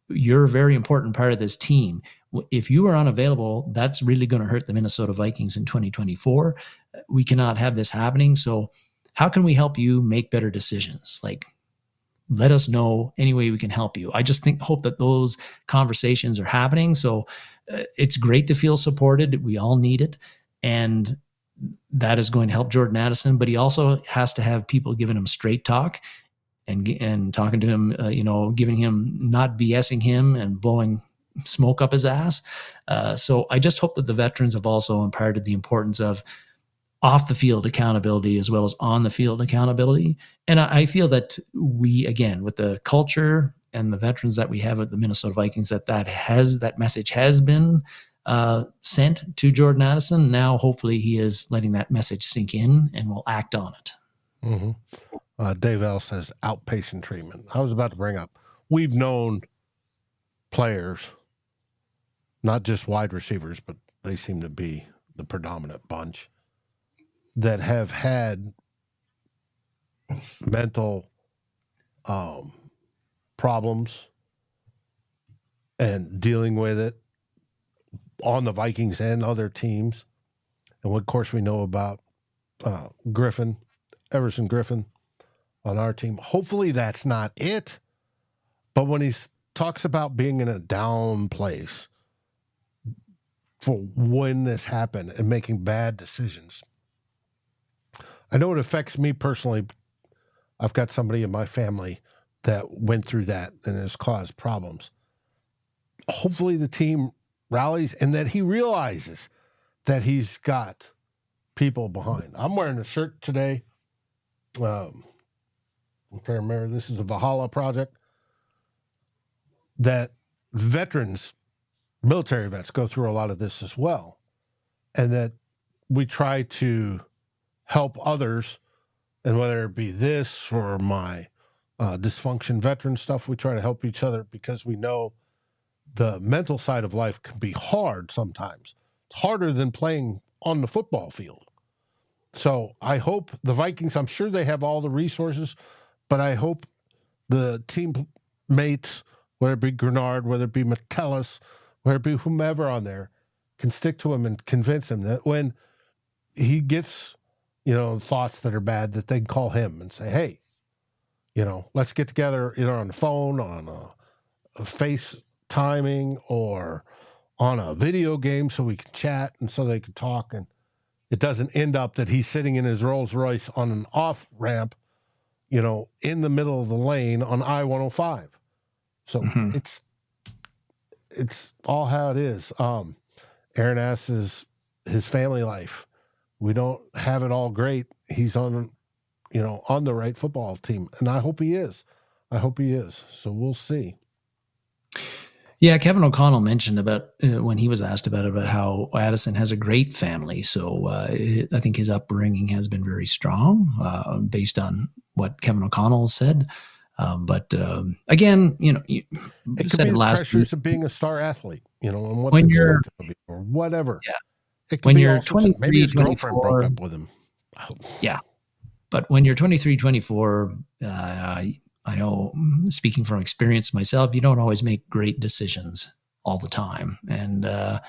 you're a very important part of this team. If you are unavailable, that's really going to hurt the Minnesota Vikings in 2024. We cannot have this happening. So how can we help you make better decisions? Let us know any way we can help you. I just hope that those conversations are happening. So it's great to feel supported. We all need it. And that is going to help Jordan Addison, but he also has to have people giving him straight talk and talking to him, giving him, not BSing him and blowing smoke up his ass. So I just hope that the veterans have also imparted the importance of off the field accountability as well as on the field accountability. And I feel that we, again, with the culture and the veterans that we have at the Minnesota Vikings, that message has been sent to Jordan Addison. Now, hopefully he is letting that message sink in and will act on it. Mm-hmm. Dave L says outpatient treatment. I was about to bring up, we've known players, not just wide receivers, but they seem to be the predominant bunch, that have had mental problems and dealing with it on the Vikings and other teams. And of course we know about Everson Griffin on our team. Hopefully that's not it. But when he talks about being in a down place for when this happened and making bad decisions, I know it affects me personally. I've got somebody in my family that went through that and has caused problems. Hopefully the team rallies and that he realizes that he's got people behind. I'm wearing a shirt today. I'm trying to remember, this is the Valhalla Project, that veterans, military vets, go through a lot of this as well. And that we try to help others, and whether it be this or my dysfunction veteran stuff, we try to help each other because we know the mental side of life can be hard sometimes. It's harder than playing on the football field. So I hope the Vikings, I'm sure they have all the resources, but I hope the teammates, whether it be Grenard, whether it be Metellus, whether it be whomever on there, can stick to him and convince him that when he gets thoughts that are bad, that they can call him and say, hey, let's get together either on the phone, on a FaceTiming, or on a video game so we can chat and so they can talk. And it doesn't end up that he's sitting in his Rolls Royce on an off ramp, in the middle of the lane on I-105. So it's all how it is. Aaron asks his family life. We don't have it all great. He's on the right football team. And I hope he is. So we'll see. Yeah, Kevin O'Connell mentioned about when he was asked about how Addison has a great family. So I think his upbringing has been very strong, based on what Kevin O'Connell said. But again, you It could said be it the last week. pressures of being a star athlete, and what's When you're expected of you or whatever. yeah, It could when be you're all sorts of. Maybe 23, his girlfriend broke 24, up with him. yeah. But when you're 23, 24, I know, speaking from experience myself, you don't always make great decisions all the time, and I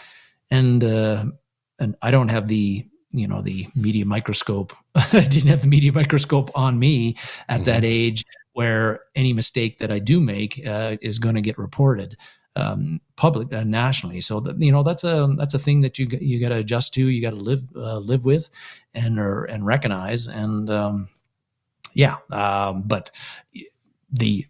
don't have the the media microscope. I didn't have the media microscope on me at that age, where any mistake that I do make is going to get reported public nationally. So that's a thing that you got to adjust to. You got to live with and recognize. And but the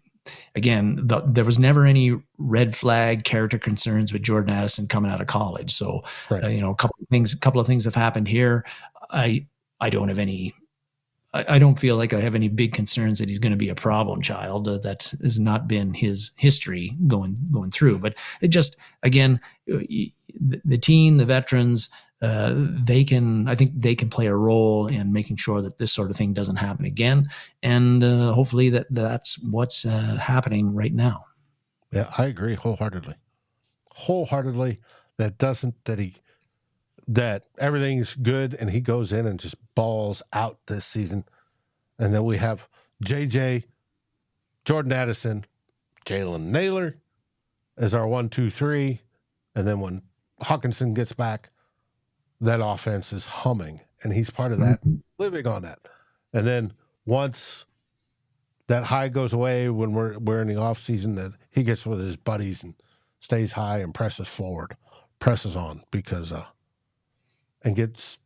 again, there was never any red flag character concerns with Jordan Addison coming out of college. So, Right. a couple of things have happened here. I don't have any. I don't feel like I have any big concerns that he's going to be a problem child. That has not been his history going through. But it just, again, the team, the veterans, I think they can play a role in making sure that this sort of thing doesn't happen again. And hopefully that's what's happening right now. Yeah, I agree wholeheartedly. That everything's good and he goes in and just balls out this season. And then we have JJ, Jordan Addison, Jalen Nailor as our 1, 2, 3. And then when Hawkinson gets back, that offense is humming. And he's part of that, living on that. And then once that high goes away, when we're in the off season, that he gets with his buddies and stays high and presses forward, presses on, because and gets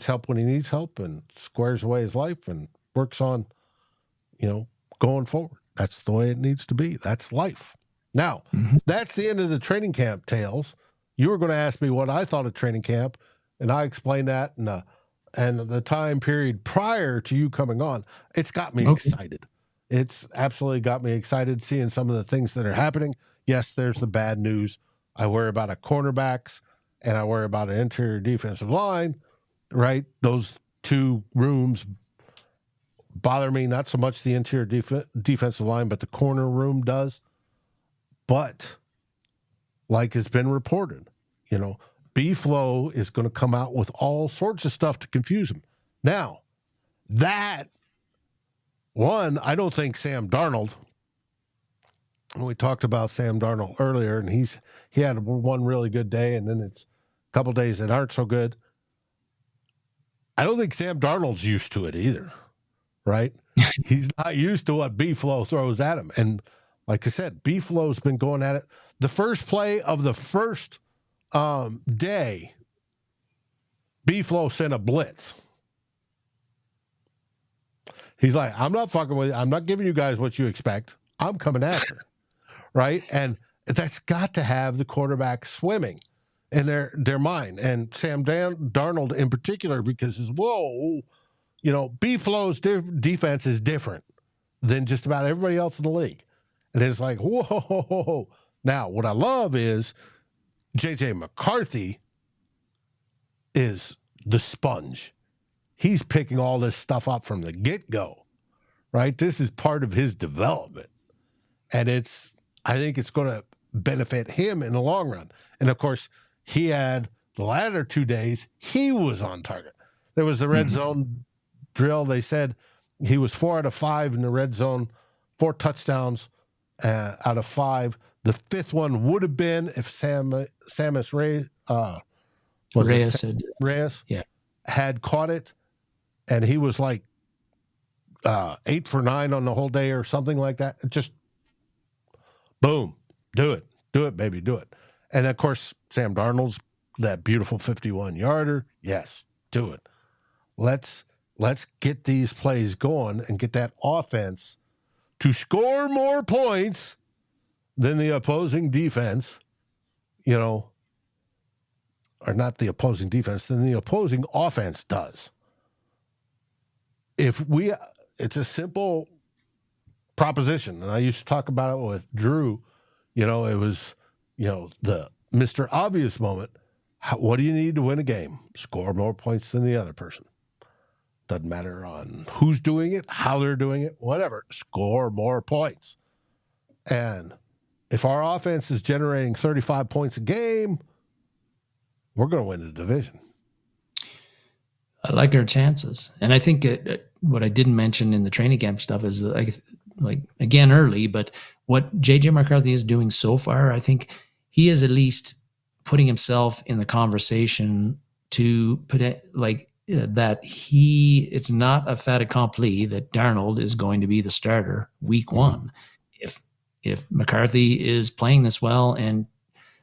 help when he needs help and squares away his life and works on, going forward. That's the way it needs to be. That's life. Now, that's the end of the training camp tales. You were going to ask me what I thought of training camp, and I explained that and the time period prior to you coming on. It's got me excited. It's absolutely got me excited seeing some of the things that are happening. Yes, there's the bad news. I worry about our cornerbacks and I worry about an interior defensive line, right? Those two rooms bother me, not so much the interior defensive line, but the corner room does. But like it's been reported, B-Flow is going to come out with all sorts of stuff to confuse him. Now, I don't think Sam Darnold, we talked about Sam Darnold earlier, and he had one really good day, and then it's a couple days that aren't so good. I don't think Sam Darnold's used to it either, right? He's not used to what B-Flow throws at him. And like I said, B-Flow's been going at it. The first play of the first day, B-Flow sent a blitz. He's like, I'm not fucking with you. I'm not giving you guys what you expect. I'm coming after, right? And that's got to have the quarterback swimming in their mind. And Sam Darnold in particular, because B-Flow's defense is different than just about everybody else in the league. And it's like, whoa. Now, what I love is J.J. McCarthy is the sponge. He's picking all this stuff up from the get-go, right? This is part of his development. And I think it's going to benefit him in the long run. And, of course, he had the latter 2 days, he was on target. There was the red zone drill. They said he was 4 out of 5 in the red zone, 4 touchdowns out of 5. The fifth one would have been if Reyes had caught it, and he was like 8 for 9 on the whole day or something like that. Just boom, do it, baby, do it. And of course, Sam Darnold's that beautiful 51-yarder. Yes, do it. Let's get these plays going and get that offense to score more points than the opposing defense, or not the opposing defense, than the opposing offense does. It's a simple proposition, and I used to talk about it with Drew, it was, the Mr. Obvious moment. What do you need to win a game? Score more points than the other person. Doesn't matter on who's doing it, how they're doing it, whatever. Score more points. And if our offense is generating 35 points a game, we're going to win the division. I like our chances. And I think what I didn't mention in the training camp stuff is like again, early, but what JJ McCarthy is doing so far, I think he is at least putting himself in the conversation to put it that it's not a fait accompli that Darnold is going to be the starter week one. If McCarthy is playing this well, and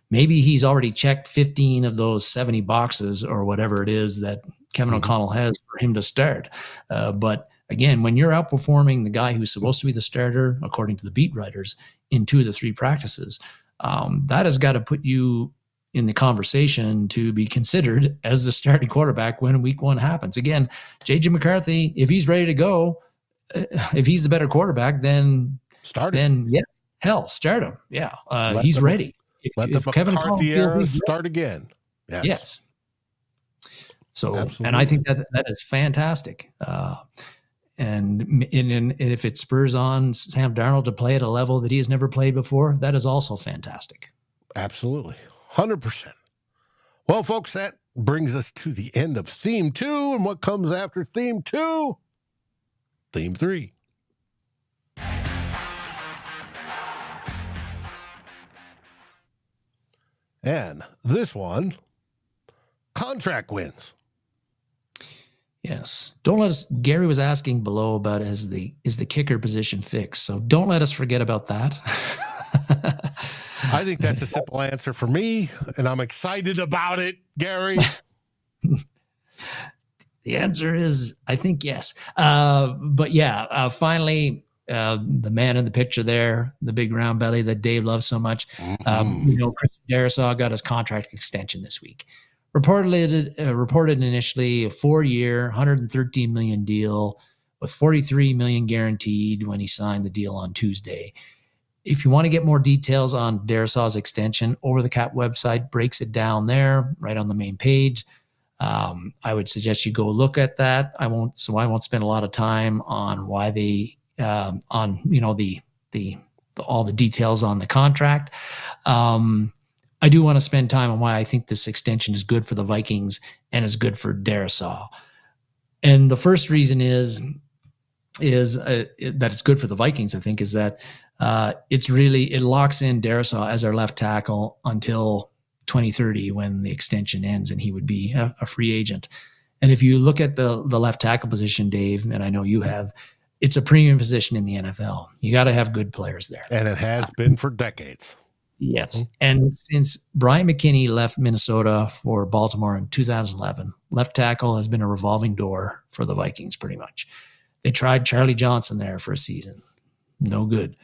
maybe he's already checked 15 of those 70 boxes or whatever it is that Kevin O'Connell has for him to start. But again, when you're outperforming the guy who's supposed to be the starter, according to the beat writers, in 2 of the 3 practices, that has got to put you in the conversation to be considered as the starting quarterback when week one happens. Again, JJ McCarthy, if he's ready to go, if he's the better quarterback, then start him. Yeah, hell, start him. Yeah, he's ready. Let the McCarthy era start again. Yes. So, absolutely. And I think that is fantastic. And if it spurs on Sam Darnold to play at a level that he has never played before, that is also fantastic. Absolutely. 100%. Well, folks, that brings us to the end of theme 2. And what comes after theme 2? Theme 3. And this one, contract wins. Yes. Don't let us, Gary was asking below about is the kicker position fixed? So don't let us forget about that. I think that's a simple answer for me, and I'm excited about it, Gary. The answer is, I think, yes. But yeah, finally, the man in the picture there, the big round belly that Dave loves so much. Chris Darrisaw got his contract extension this week. Reported initially a 4-year, $113 million deal with $43 million guaranteed when he signed the deal on Tuesday. If you want to get more details on Darrisaw's extension, Over the Cap website breaks it down there, right on the main page. I would suggest you go look at that. I won't spend a lot of time on why they all the details on the contract. I do want to spend time on why I think this extension is good for the Vikings and is good for Darrisaw. And the first reason is that it's good for the Vikings, I think, is that it locks in Darrisaw as our left tackle until 2030 when the extension ends and he would be a free agent. And if you look at the left tackle position, Dave, and I know you have, it's a premium position in the NFL. You got to have good players there. And it has been for decades. Yes. And since Brian McKinney left Minnesota for Baltimore in 2011, left tackle has been a revolving door for the Vikings pretty much. They tried Charlie Johnson there for a season. No good.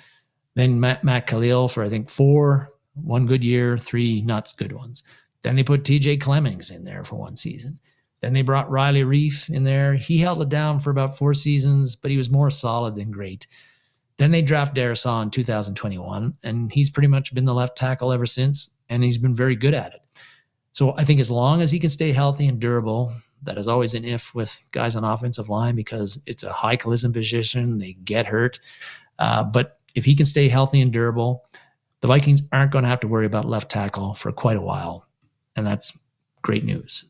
Then Matt Khalil for, I think, 4, 1 good year, 3 not so good ones. Then they put TJ Clemmings in there for 1 season. Then they brought Riley Reif in there. He held it down for about 4 seasons, but he was more solid than great. Then they draft Darrisaw in 2021, and he's pretty much been the left tackle ever since, and he's been very good at it. So I think as long as he can stay healthy and durable, that is always an if with guys on offensive line because it's a high collision position. They get hurt. But if he can stay healthy and durable, the Vikings aren't going to have to worry about left tackle for quite a while, and that's great news.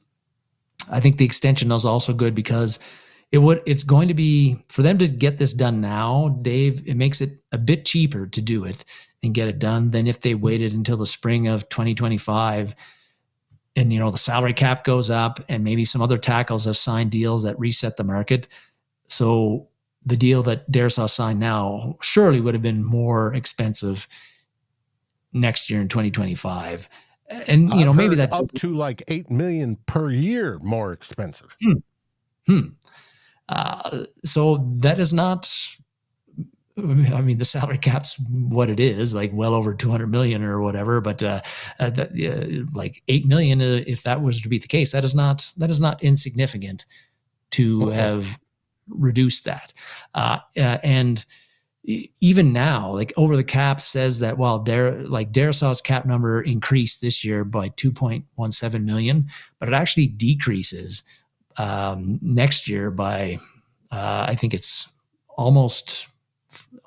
I think the extension is also good because it's going to be, for them to get this done now, Dave, it makes it a bit cheaper to do it and get it done than if they waited until the spring of 2025 and, the salary cap goes up and maybe some other tackles have signed deals that reset the market. So the deal that Darrisaw signed now surely would have been more expensive next year in 2025. And, maybe that up to like $8 million per year more expensive. So that is not, the salary cap's what it is, like well over 200 million or whatever, but like 8 million, if that was to be the case, that is not insignificant to have reduced that. And even now, like over the cap says that while Darrisaw's cap number increased this year by 2.17 million, but it actually decreases next year by I think it's almost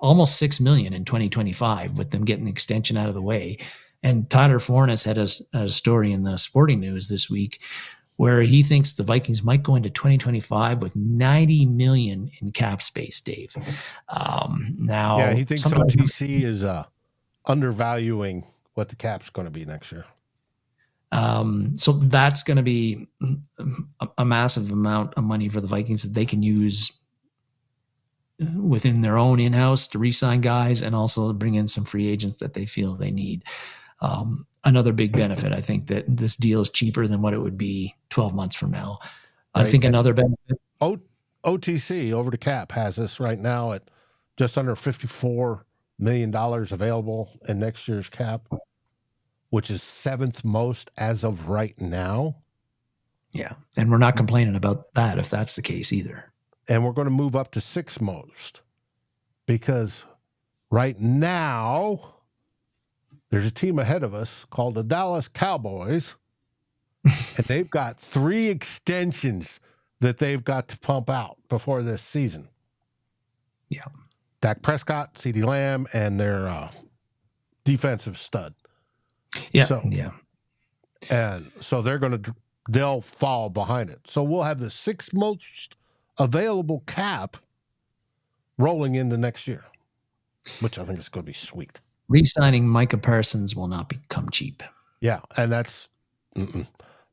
6 million in 2025 with them getting the extension out of the way. And Tyler Fornes had a story in the Sporting News this week where he thinks the Vikings might go into 2025 with 90 million in cap space, Dave. Now, yeah, he thinks OTC is undervaluing what the cap's going to be next year. So that's going to be a massive amount of money for the Vikings that they can use within their own in-house to re-sign guys and also bring in some free agents that they feel they need. Another big benefit, I think, that this deal is cheaper than what it would be 12 months from now. Right. I think another benefit. OTC over the cap has us right now at just under $54 million available in next year's cap, which is 7th most as of right now. Yeah. And we're not complaining about that if that's the case either. And we're going to move up to 6th most because right now there's a team ahead of us called the Dallas Cowboys, and they've got 3 extensions that they've got to pump out before this season. Yeah. Dak Prescott, CeeDee Lamb, and their defensive stud. Yeah. And so they'll fall behind it. So we'll have the 6th most available cap rolling into next year, which I think is going to be sweet. Re-signing Micah Parsons will not become cheap. Yeah, and that's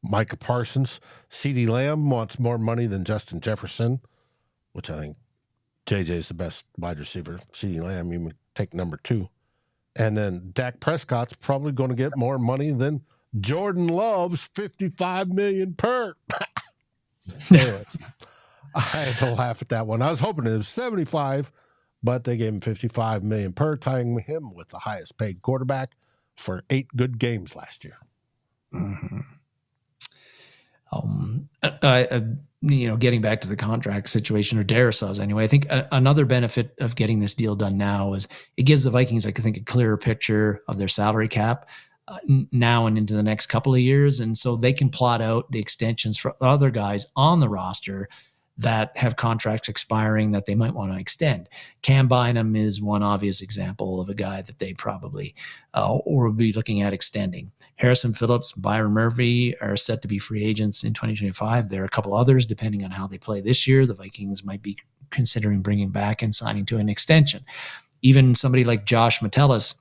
Micah Parsons. CeeDee Lamb wants more money than Justin Jefferson, which I think JJ is the best wide receiver. CeeDee Lamb, you would take number 2. And then Dak Prescott's probably going to get more money than Jordan Love's $55 million per. Anyways, I had to laugh at that one. I was hoping it was 75, but they gave him $55 million per, tying him with the highest paid quarterback for 8 good games last year. Mm-hmm. Getting back to the contract situation, or Darrisaw's anyway, I think another benefit of getting this deal done now is it gives the Vikings, I think, a clearer picture of their salary cap now and into the next couple of years. And so they can plot out the extensions for other guys on the roster that have contracts expiring that they might want to extend. Cam Bynum is one obvious example of a guy that they probably or will be looking at extending. Harrison Phillips, Byron Murphy are set to be free agents in 2025. There are a couple others, depending on how they play this year, the Vikings might be considering bringing back and signing to an extension. Even somebody like Josh Metellus,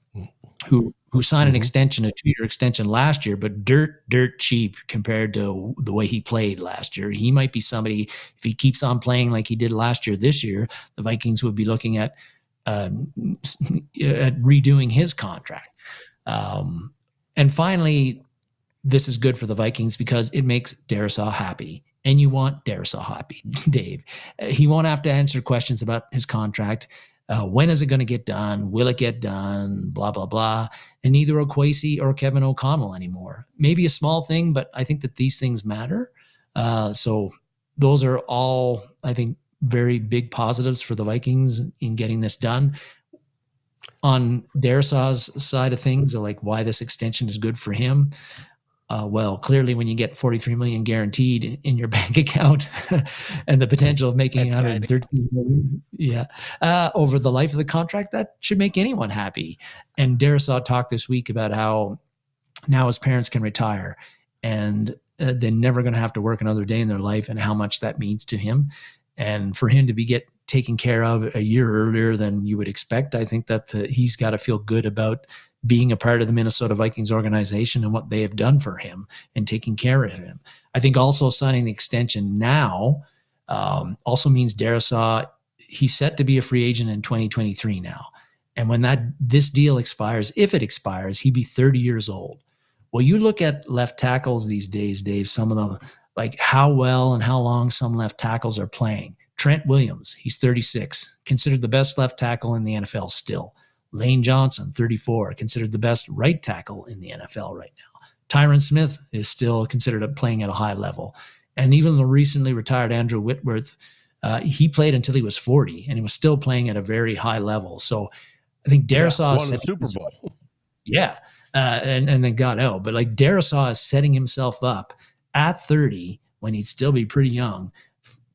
who signed an extension, a 2-year extension last year, but dirt cheap compared to the way he played last year. He might be somebody, if he keeps on playing like he did last year, this year, the Vikings would be looking at redoing his contract. And finally, this is good for the Vikings because it makes Darrisaw happy. And you want Darrisaw happy, Dave. He won't have to answer questions about his contract. When is it going to get done? Will it get done? Blah, blah, blah. And neither Okwesi or Kevin O'Connell anymore. Maybe a small thing, but I think that these things matter. So those are all, I think, very big positives for the Vikings in getting this done. On Darrisaw's side of things, like why this extension is good for him. Well, clearly when you get $43 million guaranteed in your bank account and the potential of making $113 million, over the life of the contract, that should make anyone happy. And Darrisaw talked this week about how now his parents can retire and they're never going to have to work another day in their life and how much that means to him. And for him to be taken care of a year earlier than you would expect, I think that he's got to feel good about being a part of the Minnesota Vikings organization and what they have done for him and taking care of him. I think also signing the extension now also means Darrisaw, he's set to be a free agent in 2023 now. And when this deal expires, if it expires, he'd be 30 years old. Well, you look at left tackles these days, Dave, some of them, like how well and how long some left tackles are playing. Trent Williams, he's 36, considered the best left tackle in the NFL still. Lane Johnson, 34, considered the best right tackle in the NFL right now. Tyron Smith is still considered playing at a high level. And even the recently retired Andrew Whitworth, He played until he was 40, and he was still playing at a very high level. So I think Darrisaw won the Super Bowl. Yeah. And then got out. But like Darrisaw is setting himself up at 30 when he'd still be pretty young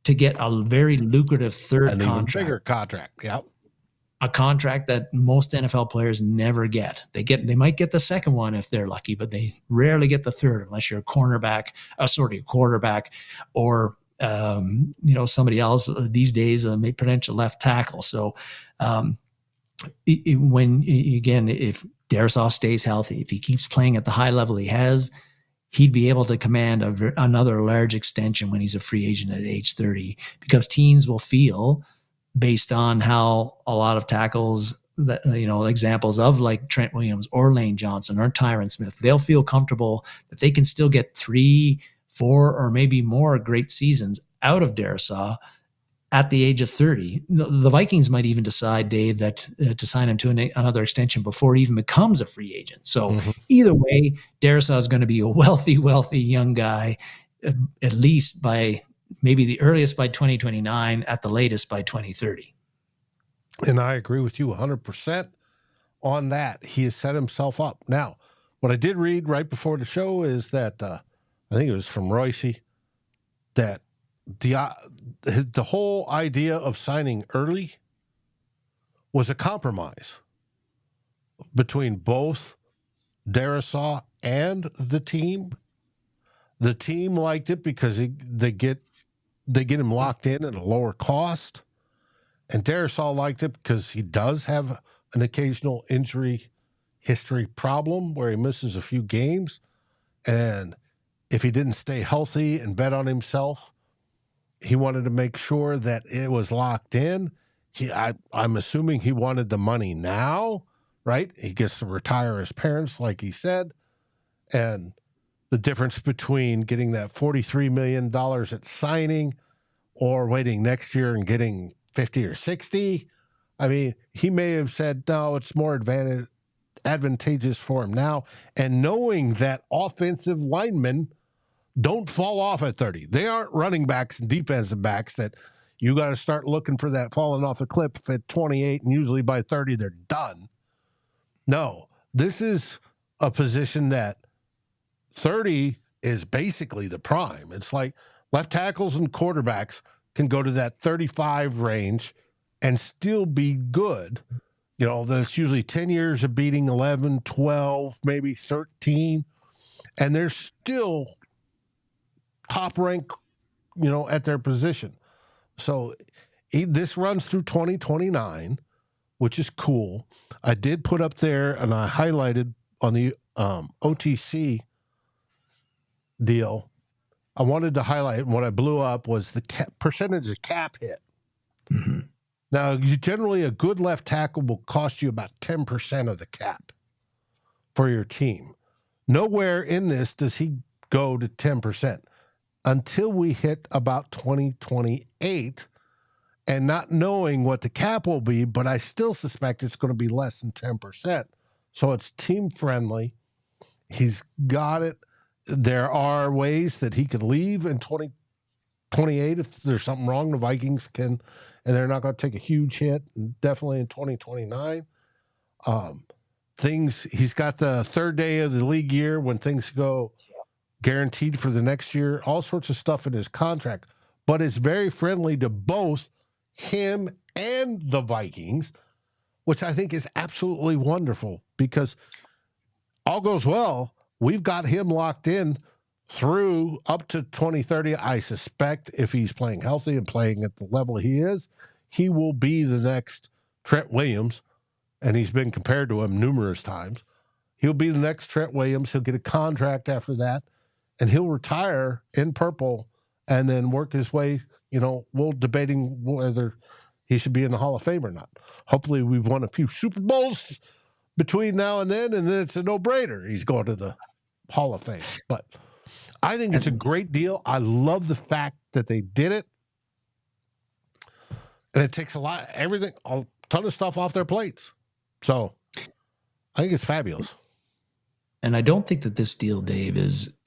to get a very lucrative third An contract. even bigger contract. Yep. A contract that most NFL players never get. They might get the second one if they're lucky, but they rarely get the third unless you're a quarterback, or somebody else these days, a potential left tackle. So if Darrisaw stays healthy, if he keeps playing at the high level he has, he'd be able to command another large extension when he's a free agent at age 30, because teams will feel, based on how a lot of tackles that, examples of like Trent Williams or Lane Johnson or Tyron Smith, they'll feel comfortable that they can still get 3, 4, or maybe more great seasons out of Darrisaw at the age of 30. The Vikings might even decide, Dave, that to sign him to another extension before he even becomes a free agent. So either way, Darrisaw is going to be a wealthy young guy, at least by maybe the earliest by 2029, at the latest by 2030. And I agree with you 100% on that. He has set himself up. Now, what I did read right before the show is that I think it was from Royce, that the whole idea of signing early was a compromise between both Darrisaw and the team. The team liked it because they get him locked in at a lower cost, and Darrisaw liked it because he does have an occasional injury history problem where he misses a few games, and if he didn't stay healthy and bet on himself, he wanted to make sure that it was locked in. I'm assuming he wanted the money now, right? He gets to retire his parents, like he said. And the difference between getting that $43 million at signing or waiting next year and getting 50 or 60, I mean, he may have said, no, it's more advantageous for him now. And knowing that offensive linemen don't fall off at 30. They aren't running backs and defensive backs that you got to start looking for that falling off the cliff at 28, and usually by 30 they're done. No, this is a position that 30 is basically the prime. It's like left tackles and quarterbacks can go to that 35 range and still be good. That's usually 10 years of beating 11, 12, maybe 13, and they're still top rank, at their position. So this runs through 2029, which is cool. I did put up there, and I highlighted on the OTC deal. I wanted to highlight, and what I blew up was the percentage of cap hit. Mm-hmm. Now, generally, a good left tackle will cost you about 10% of the cap for your team. Nowhere in this does he go to 10%. Until we hit about 2028, and not knowing what the cap will be, but I still suspect it's going to be less than 10%. So it's team friendly. He's got it. There are ways that he could leave in 2028 if there's something wrong. The Vikings can, and they're not going to take a huge hit. Definitely in 2029. He's got the third day of the league year when things go guaranteed for the next year, all sorts of stuff in his contract, but it's very friendly to both him and the Vikings, which I think is absolutely wonderful, because all goes well. We've got him locked in through up to 2030. I suspect if he's playing healthy and playing at the level he is, he will be the next Trent Williams, and he's been compared to him numerous times. He'll be the next Trent Williams. He'll get a contract after that, and he'll retire in purple and then work his way. We're debating whether he should be in the Hall of Fame or not. Hopefully we've won a few Super Bowls between now and then it's a no-brainer. He's going to the Hall of Fame. But I think it's a great deal. I love the fact that they did it. And it takes a ton of stuff off their plates. So I think it's fabulous. And I don't think that this deal, Dave, is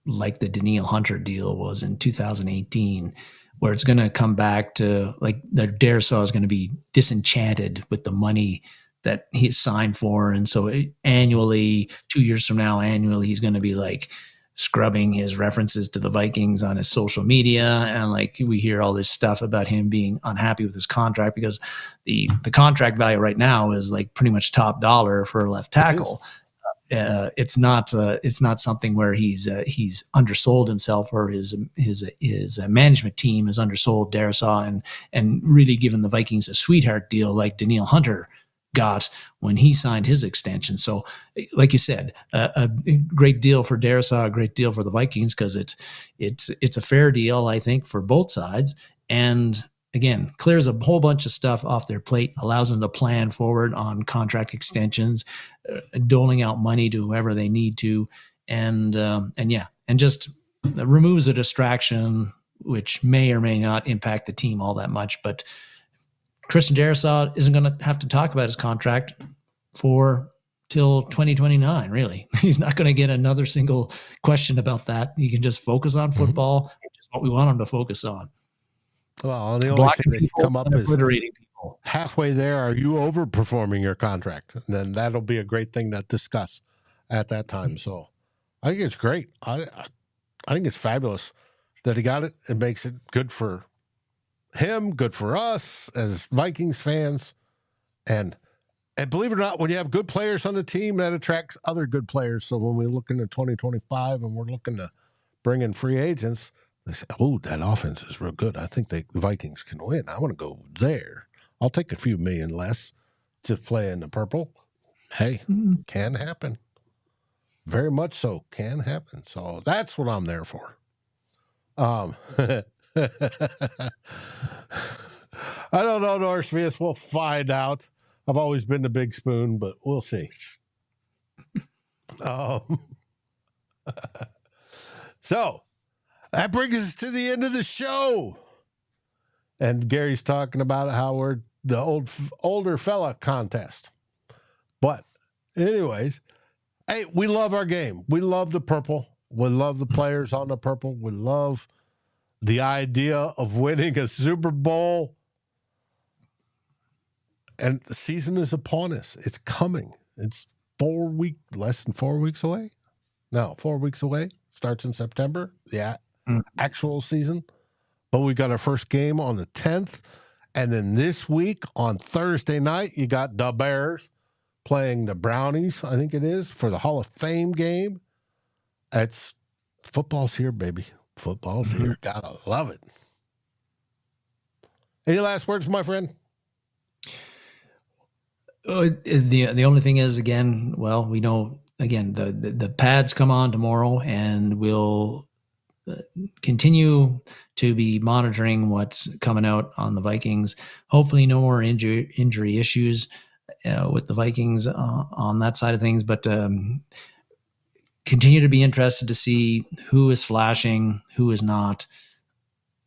like the Daniil Hunter deal was in 2018, where it's going to come back to like the Darrisaw is going to be disenchanted with the money that he signed for. And so annually, 2 years from now, annually, he's going to be like scrubbing his references to the Vikings on his social media. And like we hear all this stuff about him being unhappy with his contract because the contract value right now is like pretty much top dollar for a left tackle. It's not something where he's undersold himself or his management team has undersold Darrisaw and really given the Vikings a sweetheart deal like Daniil Hunter got when he signed his extension. So like you said, a great deal for Darrisaw, a great deal for the Vikings because it's a fair deal, I think, for both sides. And again, clears a whole bunch of stuff off their plate, allows them to plan forward on contract extensions, doling out money to whoever they need to. And just removes a distraction, which may or may not impact the team all that much. But Christian Darrisaw isn't going to have to talk about his contract till 2029, really. He's not going to get another single question about that. He can just focus on football, which is what we want him to focus on. Well, the only thing that come up is halfway there, are you overperforming your contract? And then that'll be a great thing to discuss at that time. So I think it's great. I think it's fabulous that he got it. It makes it good for him, good for us as Vikings fans. And believe it or not, when you have good players on the team, that attracts other good players. So when we look into 2025 and we're looking to bring in free agents, they say, oh, that offense is real good. I think the Vikings can win. I want to go there. I'll take a few million less to play in the purple. Hey, can happen. Very much so, can happen. So that's what I'm there for. I don't know, Norsevius. We'll find out. I've always been the big spoon, but we'll see. So that brings us to the end of the show. And Gary's talking about how we're the older fella contest. But anyways, hey, we love our game. We love the purple. We love the players on the purple. We love the idea of winning a Super Bowl. And the season is upon us. It's coming. It's less than 4 weeks away. No, 4 weeks away. Starts in September. The actual season. But we got our first game on the 10th. And then this week on Thursday night, you got the Bears playing the Brownies, I think it is, for the Hall of Fame game. Football's here, baby. Football's here. Gotta love it. Any last words, my friend? The only thing is, again, well, we know, again, the pads come on tomorrow, and we'll continue to be monitoring what's coming out on the Vikings. Hopefully no more injury issues with the Vikings on that side of things, but continue to be interested to see who is flashing, who is not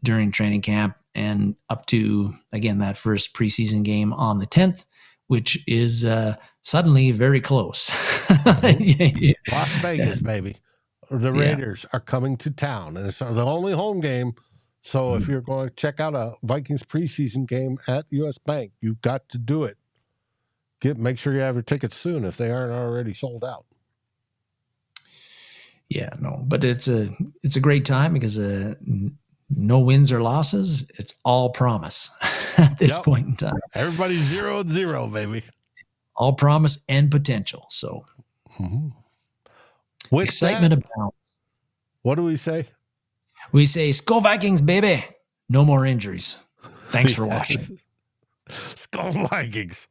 during training camp, and up to, again, that first preseason game on the 10th, which is suddenly very close. Las Vegas, baby. The Raiders are coming to town, and it's the only home game. So if you're going to check out a Vikings preseason game at US Bank, you've got to do it. Make sure you have your tickets soon if they aren't already sold out. Yeah, no, but it's a great time because no wins or losses. It's all promise at this point in time. Everybody's 0-0, baby. All promise and potential. So with excitement abound. What do we say? We say, SKOL Vikings, baby. No more injuries. Thanks for watching. SKOL Vikings.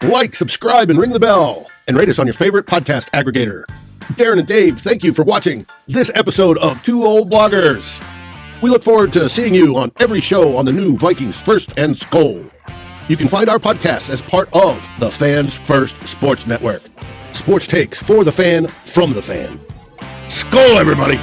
Like, subscribe, and ring the bell. And rate us on your favorite podcast aggregator. Darren and Dave, thank you for watching this episode of Two Old Bloggers. We look forward to seeing you on every show on the new Vikings First and SKOL. You can find our podcasts as part of the Fans First Sports Network. Sports takes for the fan, from the fan. SKOL, everybody!